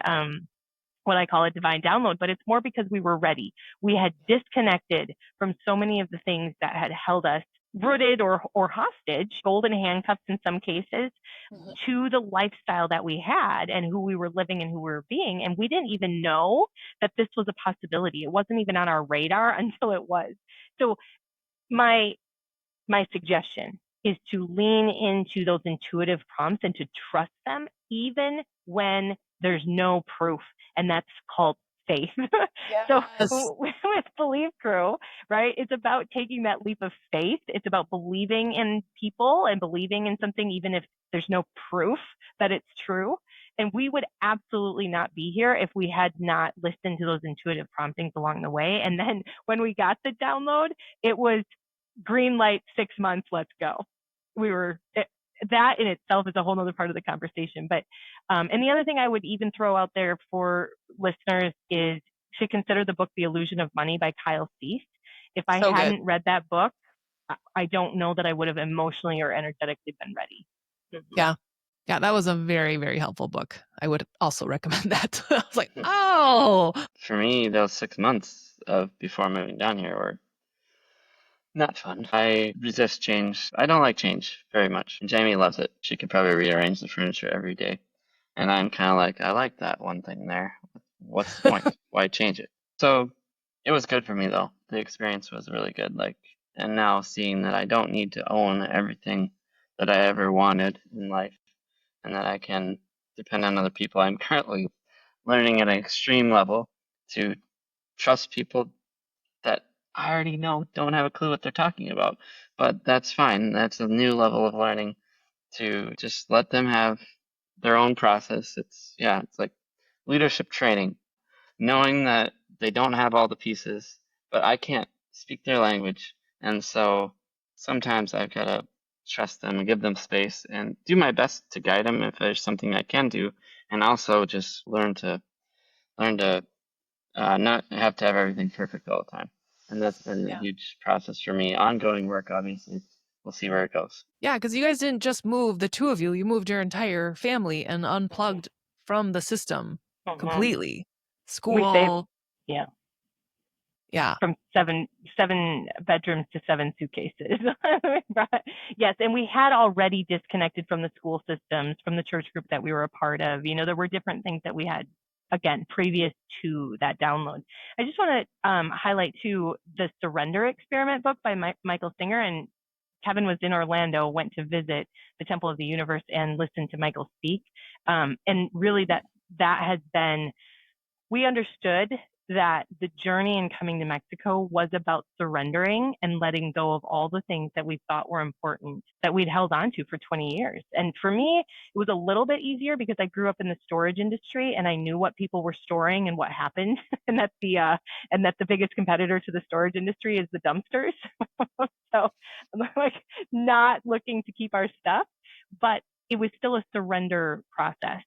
what I call a divine download, but it's more because we were ready. We had disconnected from so many of the things that had held us rooted or hostage, golden handcuffs in some cases, to the lifestyle that we had and who we were living and who we were being. And we didn't even know that this was a possibility. It wasn't even on our radar until it was. So my suggestion is to lean into those intuitive prompts and to trust them, even when there's no proof. And that's called faith. So with Believe Crew, right, it's about taking that leap of faith. It's about believing in people and believing in something, even if there's no proof that it's true. And we would absolutely not be here if we had not listened to those intuitive promptings along the way. And then when we got the download, it was green light, 6 months, let's go. That in itself is a whole other part of the conversation. But and the other thing I would even throw out there for listeners is to consider the book The Illusion of Money by Kyle Cease. If I hadn't read that book, I don't know that I would have emotionally or energetically been ready. Yeah, that was a very, very helpful book. I would also recommend that. I was like, oh. For me, those 6 months of before moving down here were not fun. I resist change. I don't like change very much. Jamie loves it. She could probably rearrange the furniture every day. And I'm kind of like, I like that one thing there. What's the point? Why change it? So it was good for me though. The experience was really good. And now seeing that I don't need to own everything that I ever wanted in life, and that I can depend on other people. I'm currently learning at an extreme level to trust people that I already know don't have a clue what they're talking about. But that's fine. That's a new level of learning, to just let them have their own process. It's like leadership training, knowing that they don't have all the pieces, but I can't speak their language. And so sometimes I've got to trust them and give them space and do my best to guide them if there's something I can do. And also just learn to not have to have everything perfect all the time. And that's been a huge process for me. Ongoing work, obviously. We'll see where it goes. Yeah, because you guys didn't just move the 2 of you. You moved your entire family and unplugged from the system completely. School. Yeah. From seven bedrooms to 7 suitcases. Yes, and we had already disconnected from the school systems, from the church group that we were a part of. There were different things that we had, again, previous to that download. I just want to highlight, too, the Surrender Experiment book by Michael Singer. And Kevin was in Orlando, went to visit the Temple of the Universe and listened to Michael speak. And really that has been, we understood that the journey in coming to Mexico was about surrendering and letting go of all the things that we thought were important that we'd held on to for 20 years. And for me, it was a little bit easier because I grew up in the storage industry and I knew what people were storing and what happened. And that the biggest competitor to the storage industry is the dumpsters. So I'm like not looking to keep our stuff, but it was still a surrender process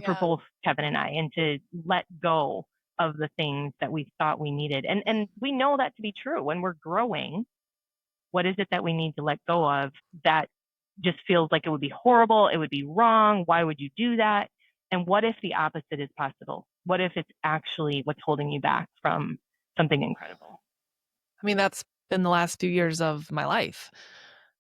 for both Kevin and I, and to let go of the things that we thought we needed. And we know that to be true. When we're growing, what is it that we need to let go of that just feels like it would be horrible, it would be wrong, why would you do that? And what if the opposite is possible? What if it's actually what's holding you back from something incredible? I mean, that's been the last few years of my life,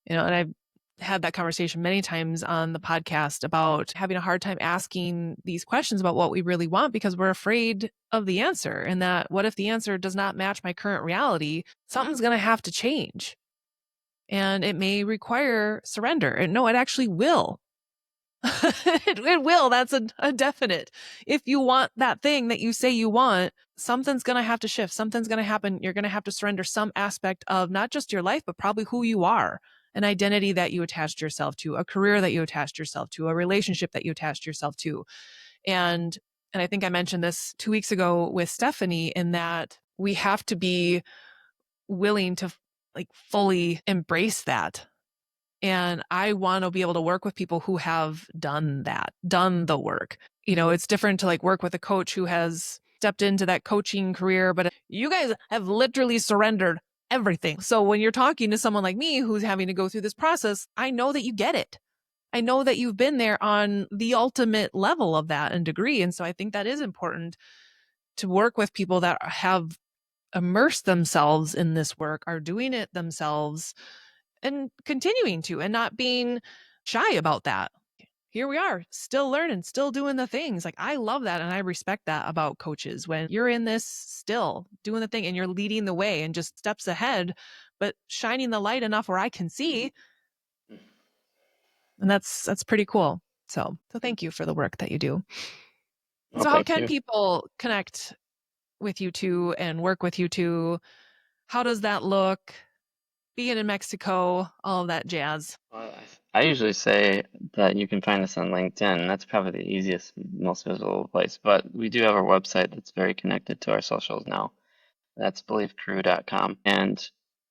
and I've had that conversation many times on the podcast about having a hard time asking these questions about what we really want because we're afraid of the answer, and that what if the answer does not match my current reality? Something's going to have to change, and it may require surrender. And no, it actually will. It will. That's a definite. If you want that thing that you say you want, something's going to have to shift. Something's going to happen. You're going to have to surrender some aspect of not just your life, but probably who you are, an identity that you attached yourself to, a career that you attached yourself to, a relationship that you attached yourself to. And I think I mentioned this 2 weeks ago with Stephanie, in that we have to be willing to fully embrace that. And I want to be able to work with people who have done that, done the work. It's different to work with a coach who has stepped into that coaching career, but you guys have literally surrendered everything. So when you're talking to someone like me who's having to go through this process, I know that you get it. I know that you've been there on the ultimate level of that and degree. And so I think that is important to work with people that have immersed themselves in this work, are doing it themselves, and continuing to, and not being shy about that. Here we are, still learning, still doing the things. I love that. And I respect that about coaches, when you're in this still doing the thing and you're leading the way and just steps ahead, but shining the light enough where I can see. And that's pretty cool. So thank you for the work that you do. Well, So how thank can you. people connect with you two and work with you two? How does that look? Being in Mexico, all of that jazz. Well, I usually say that you can find us on LinkedIn. That's probably the easiest, most visible place. But we do have our website that's very connected to our socials now. That's believecrew.com. And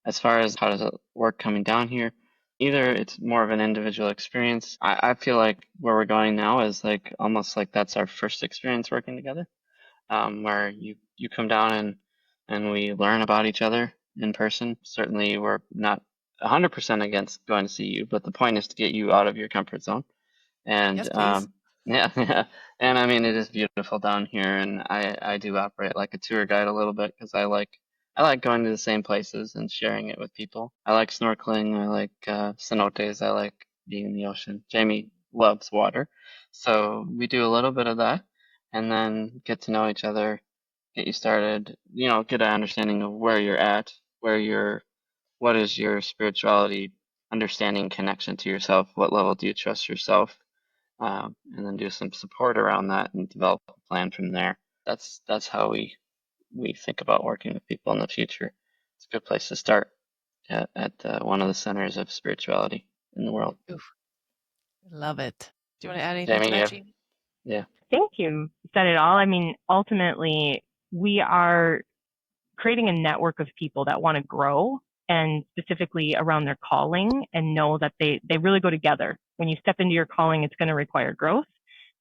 as far as how does it work coming down here, either it's more of an individual experience. I feel like where we're going now is almost like that's our first experience working together, where you come down and we learn about each other in person. Certainly, we're not 100% against going to see you, but the point is to get you out of your comfort zone. And Yes, please. yeah, yeah. And I mean, it is beautiful down here, and I do operate like a tour guide a little bit because I like going to the same places and sharing it with people. I like snorkeling. I like cenotes. I like being in the ocean. Jamie loves water, so we do a little bit of that, and then get to know each other, get you started. Get an understanding of where you're at, what is your spirituality understanding, connection to yourself, what level do you trust yourself, and then do some support around that and develop a plan from there. That's how we think about working with people in the future. It's a good place to start at one of the centers of spirituality in the world. Oof. Love it. Do you want to add anything to Jamie, that, Jamie? yeah. Thank you. You said it all. I mean, ultimately, we are creating a network of people that want to grow, and specifically around their calling, and know that they really go together. When you step into your calling, it's going to require growth.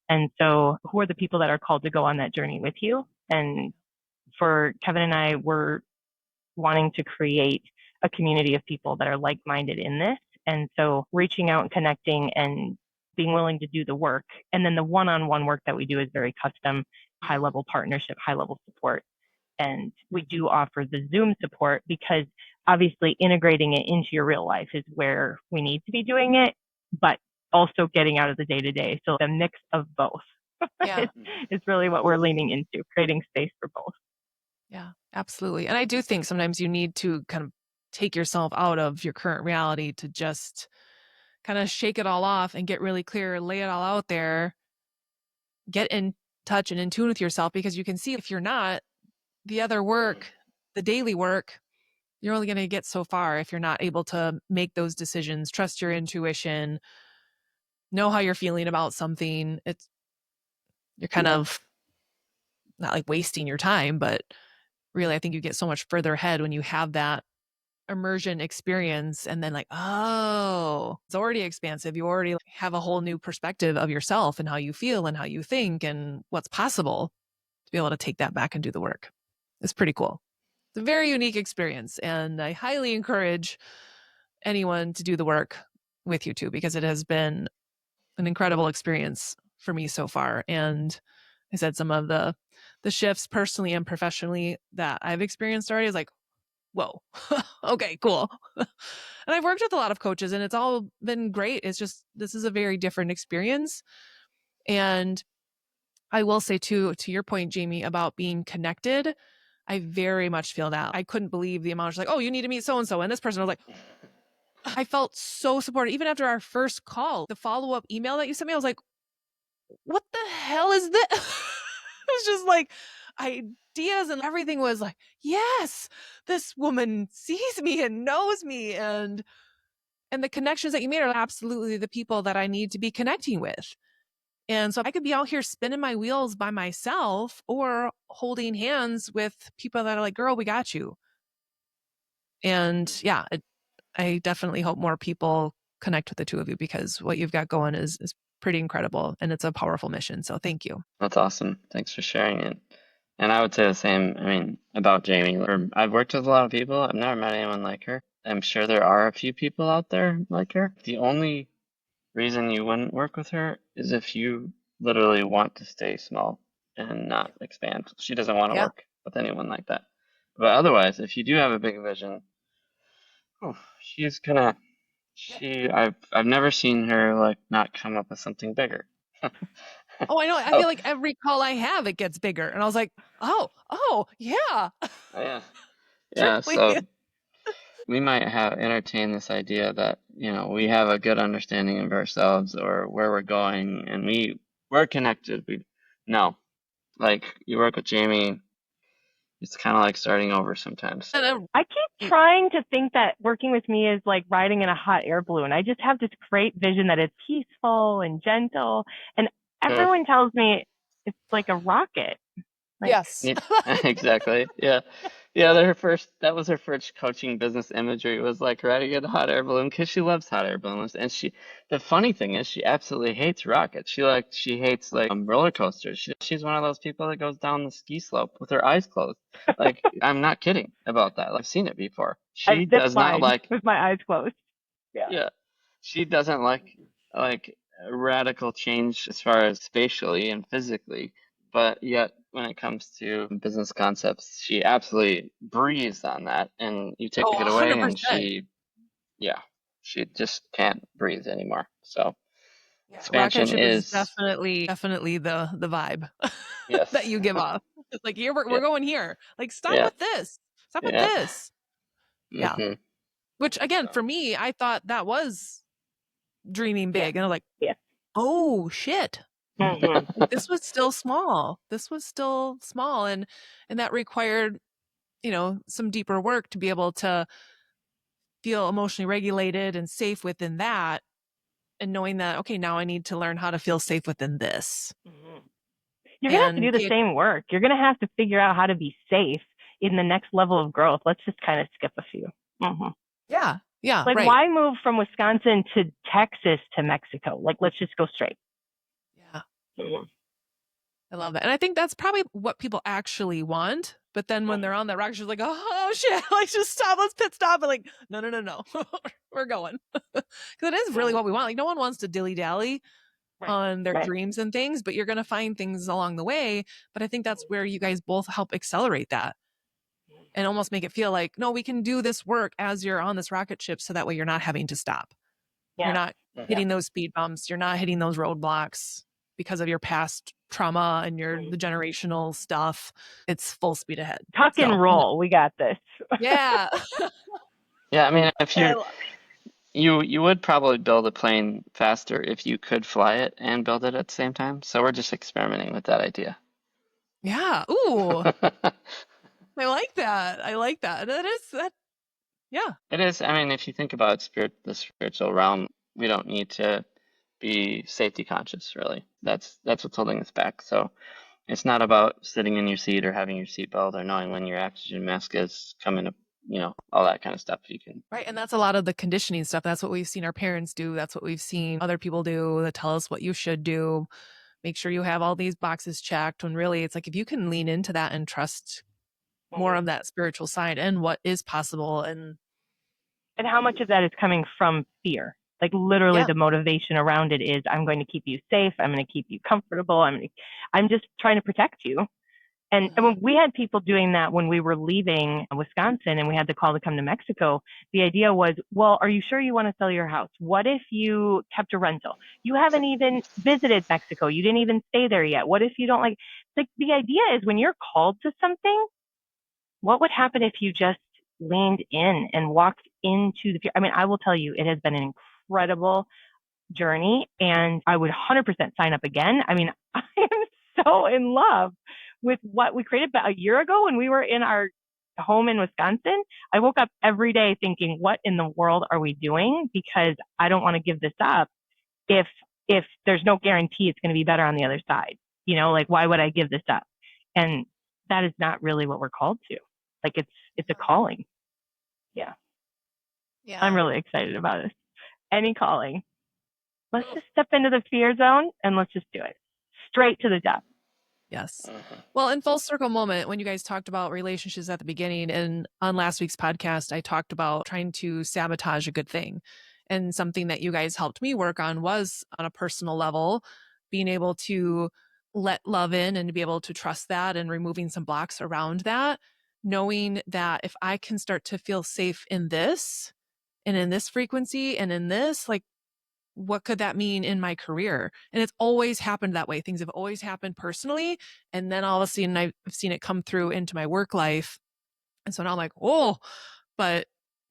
And so who are the people that are called to go on that journey with you? And for Kevin and I, we're wanting to create a community of people that are like-minded in this. And so reaching out and connecting and being willing to do the work. And then the one-on-one work that we do is very custom, high-level partnership, high-level support. And we do offer the Zoom support because obviously integrating it into your real life is where we need to be doing it, but also getting out of the day-to-day. So a mix of both Yeah. is really what we're leaning into, creating space for both. Yeah, absolutely. And I do think sometimes you need to kind of take yourself out of your current reality to just kind of shake it all off and get really clear, lay it all out there, get in touch and in tune with yourself, because you can see if you're not, the other work, the daily work, you're only going to get so far if you're not able to make those decisions, trust your intuition, know how you're feeling about something. You're kind of not like wasting your time, but really, I think you get so much further ahead when you have that immersion experience and then like, oh, it's already expansive. You already have a whole new perspective of yourself and how you feel and how you think and what's possible to be able to take that back and do the work. It's pretty cool. It's a very unique experience. And I highly encourage anyone to do the work with you too, because it has been an incredible experience for me so far. And I said some of the shifts personally and professionally that I've experienced already is like, whoa, okay, cool. And I've worked with a lot of coaches and it's all been great. It's just, this is a very different experience. And I will say too, to your point, Jamie, about being connected, I very much feel that. I couldn't believe the amount of like, oh, you need to meet so-and-so. And this person, I was like, I felt so supported. Even after our first call, the follow-up email that you sent me, I was like, what the hell is this? It was just like ideas and everything was like, yes, this woman sees me and knows me. And the connections that you made are absolutely the people that I need to be connecting with. And so I could be out here spinning my wheels by myself or holding hands with people that are like, girl, we got you. And yeah, I definitely hope more people connect with the two of you because what you've got going is pretty incredible and it's a powerful mission. So thank you. That's awesome. Thanks for sharing it. And I would say the same, I mean, about Jamie. I've worked with a lot of people. I've never met anyone like her. I'm sure there are a few people out there like her. The only reason you wouldn't work with her is if you literally want to stay small and not expand. She doesn't want to work with anyone like that. But otherwise, if you do have a big vision, she's gonna. I've never seen her like not come up with something bigger. Oh, I know. I feel like every call I have, it gets bigger. And I was like, oh, yeah. Yeah. Yeah. So we might have entertained this idea that, you know, we have a good understanding of ourselves or where we're going and we're connected. No, like you work with Jamie, it's kind of like starting over sometimes. I keep trying to think that working with me is like riding in a hot air balloon. I just have this great vision that it's peaceful and gentle. And everyone tells me it's like a rocket. Like, yes. Exactly. Yeah. Yeah, that was her first coaching business imagery was like riding in a hot air balloon because she loves hot air balloons. And the funny thing is she absolutely hates rockets. She hates like roller coasters. She's one of those people that goes down the ski slope with her eyes closed. Like, I'm not kidding about that. I've seen it before. She does not like with my eyes closed. Yeah. She doesn't like radical change as far as spatially and physically, but yet when it comes to business concepts, she absolutely breathes on that, and you take it away, 100%. and she just can't breathe anymore. So expansion rocket ship is definitely the vibe yes. that you give off. It's like we're going here. Like stop with this. Stop with this. Yeah. Mm-hmm. Which again, for me, I thought that was dreaming big, and I'm like, oh shit. Mm-hmm. This was still small. And that required, some deeper work to be able to feel emotionally regulated and safe within that, and knowing that, okay, now I need to learn how to feel safe within this. Mm-hmm. You're gonna have to do the same work. You're gonna have to figure out how to be safe in the next level of growth. Let's just kind of skip a few. Mm-hmm. Yeah. Like, why move from Wisconsin to Texas to Mexico? Like, let's just go straight. Yeah. Mm-hmm. I love that. And I think that's probably what people actually want. But then when they're on that rocket, she's like, oh shit, like just stop, let's pit stop. And like, no. We're going. Because it is really what we want. Like no one wants to dilly-dally on their dreams and things, but you're going to find things along the way. But I think that's where you guys both help accelerate that and almost make it feel like, no, we can do this work as you're on this rocket ship. So that way you're not having to stop. Yeah. You're not hitting those speed bumps. You're not hitting those roadblocks because of your past trauma and the generational stuff. It's full speed ahead. Tuck and roll. We got this. Yeah. Yeah. I mean, if you would probably build a plane faster if you could fly it and build it at the same time. So we're just experimenting with that idea. Yeah. Ooh. I like that. I like that. That is that. Yeah. It is. I mean, if you think about the spiritual realm, we don't need to be safety conscious, really. That's what's holding us back. So it's not about sitting in your seat or having your seatbelt or knowing when your oxygen mask is coming up, all that kind of stuff. You can. Right. And that's a lot of the conditioning stuff. That's what we've seen our parents do. That's what we've seen other people do that tell us what you should do. Make sure you have all these boxes checked, when really it's like, if you can lean into that and trust more of that spiritual side and what is possible. And how much of that is coming from fear? Like literally Yeah. the motivation around it is, I'm going to keep you safe. I'm going to keep you comfortable. I'm just trying to protect you. And when we had people doing that when we were leaving Wisconsin and we had the call to come to Mexico, the idea was, well, are you sure you want to sell your house? What if you kept a rental? You haven't even visited Mexico. You didn't even stay there yet. What if you don't like, the idea is when you're called to something, what would happen if you just leaned in and walked into the fear? I mean, I will tell you, it has been an incredible journey and I would 100% sign up again. I mean, I am so in love with what we created. But a year ago when we were in our home in Wisconsin, I woke up every day thinking, what in the world are we doing? Because I don't want to give this up if there's no guarantee it's going to be better on the other side. Like, why would I give this up? And that is not really what we're called to. Like, it's a calling. Yeah. I'm really excited about it. Any calling. Let's just step into the fear zone and let's just do it. Straight to the depth. Yes. Well, in full circle moment, when you guys talked about relationships at the beginning, and on last week's podcast, I talked about trying to sabotage a good thing. And something that you guys helped me work on was, on a personal level, being able to let love in and to be able to trust that, and removing some blocks around that, knowing that if I can start to feel safe in this and in this frequency and in this, like, what could that mean in my career? And it's always happened that way. Things have always happened personally. And then all of a sudden I've seen it come through into my work life. And so now I'm like, oh, but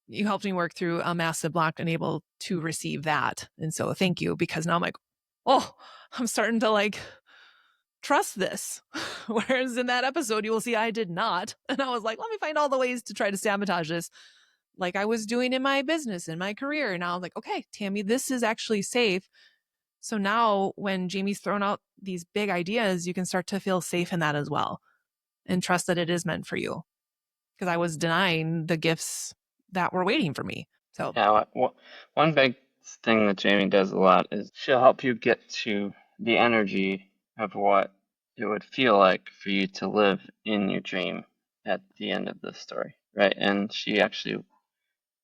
you helped me work through a massive block and able to receive that. And so thank you, because now I'm like, oh, I'm starting to like trust this. Whereas in that episode, you will see I did not. And I was like, let me find all the ways to try to sabotage this, like I was doing in my business, in my career. And now I'm like, okay, Tami, this is actually safe. So now when Jamie's thrown out these big ideas, you can start to feel safe in that as well and trust that it is meant for you. Because I was denying the gifts that were waiting for me. So Yeah, one big thing that Jamie does a lot is she'll help you get to the energy of what it would feel like for you to live in your dream at the end of the story, right? And she actually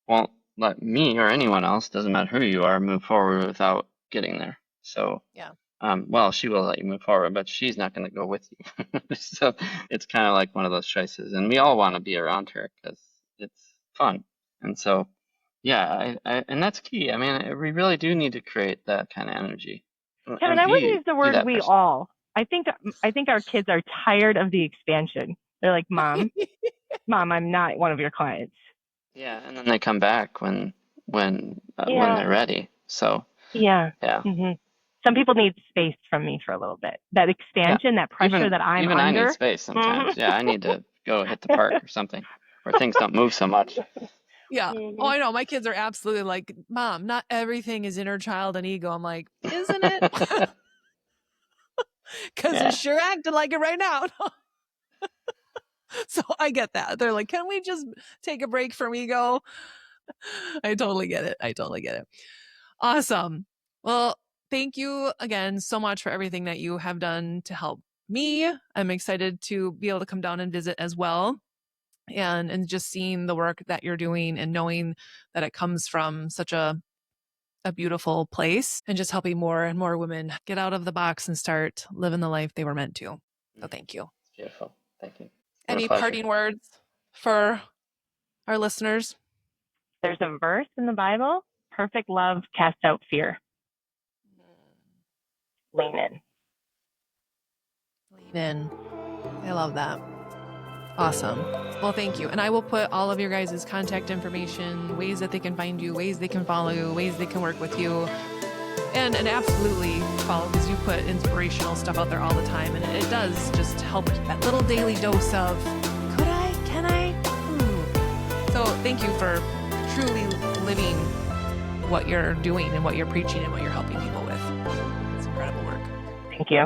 won't let me or anyone else, doesn't matter who you are, move forward without getting there. So yeah. Well, she will let you move forward, but she's not going to go with you. So it's kind of like one of those choices, and we all want to be around her because it's fun. And so, yeah, and that's key. I mean, we really do need to create that kind of energy. Kevin, I wouldn't use the word "we all." I think our kids are tired of the expansion. They're like, "Mom, I'm not one of your clients." Yeah, and then they come back when they're ready. So yeah. Mm-hmm. Some people need space from me for a little bit. That expansion, that pressure that I'm even under. I need space sometimes. Yeah, I need to go hit the park or something where things don't move so much. Yeah. Oh, I know. My kids are absolutely like, Mom, not everything is inner child and ego. I'm like, isn't it? Because it's sure acting like it right now. So I get that. They're like, can we just take a break from ego? I totally get it. Awesome. Well, thank you again so much for everything that you have done to help me. I'm excited to be able to come down and visit as well. And just seeing the work that you're doing and knowing that it comes from such a beautiful place, and just helping more and more women get out of the box and start living the life they were meant to. So thank you. It's beautiful. Thank you. Any parting words for our listeners? There's a verse in the Bible: perfect love casts out fear. Lean in. Lean in. I love that. Awesome. Well, thank you. And I will put all of your guys' contact information, ways that they can find you, ways they can follow you, ways they can work with you. And absolutely follow, because you put inspirational stuff out there all the time. And it does just help that little daily dose of, can thank you for truly living what you're doing and what you're preaching and what you're helping people with. It's incredible work. Thank you.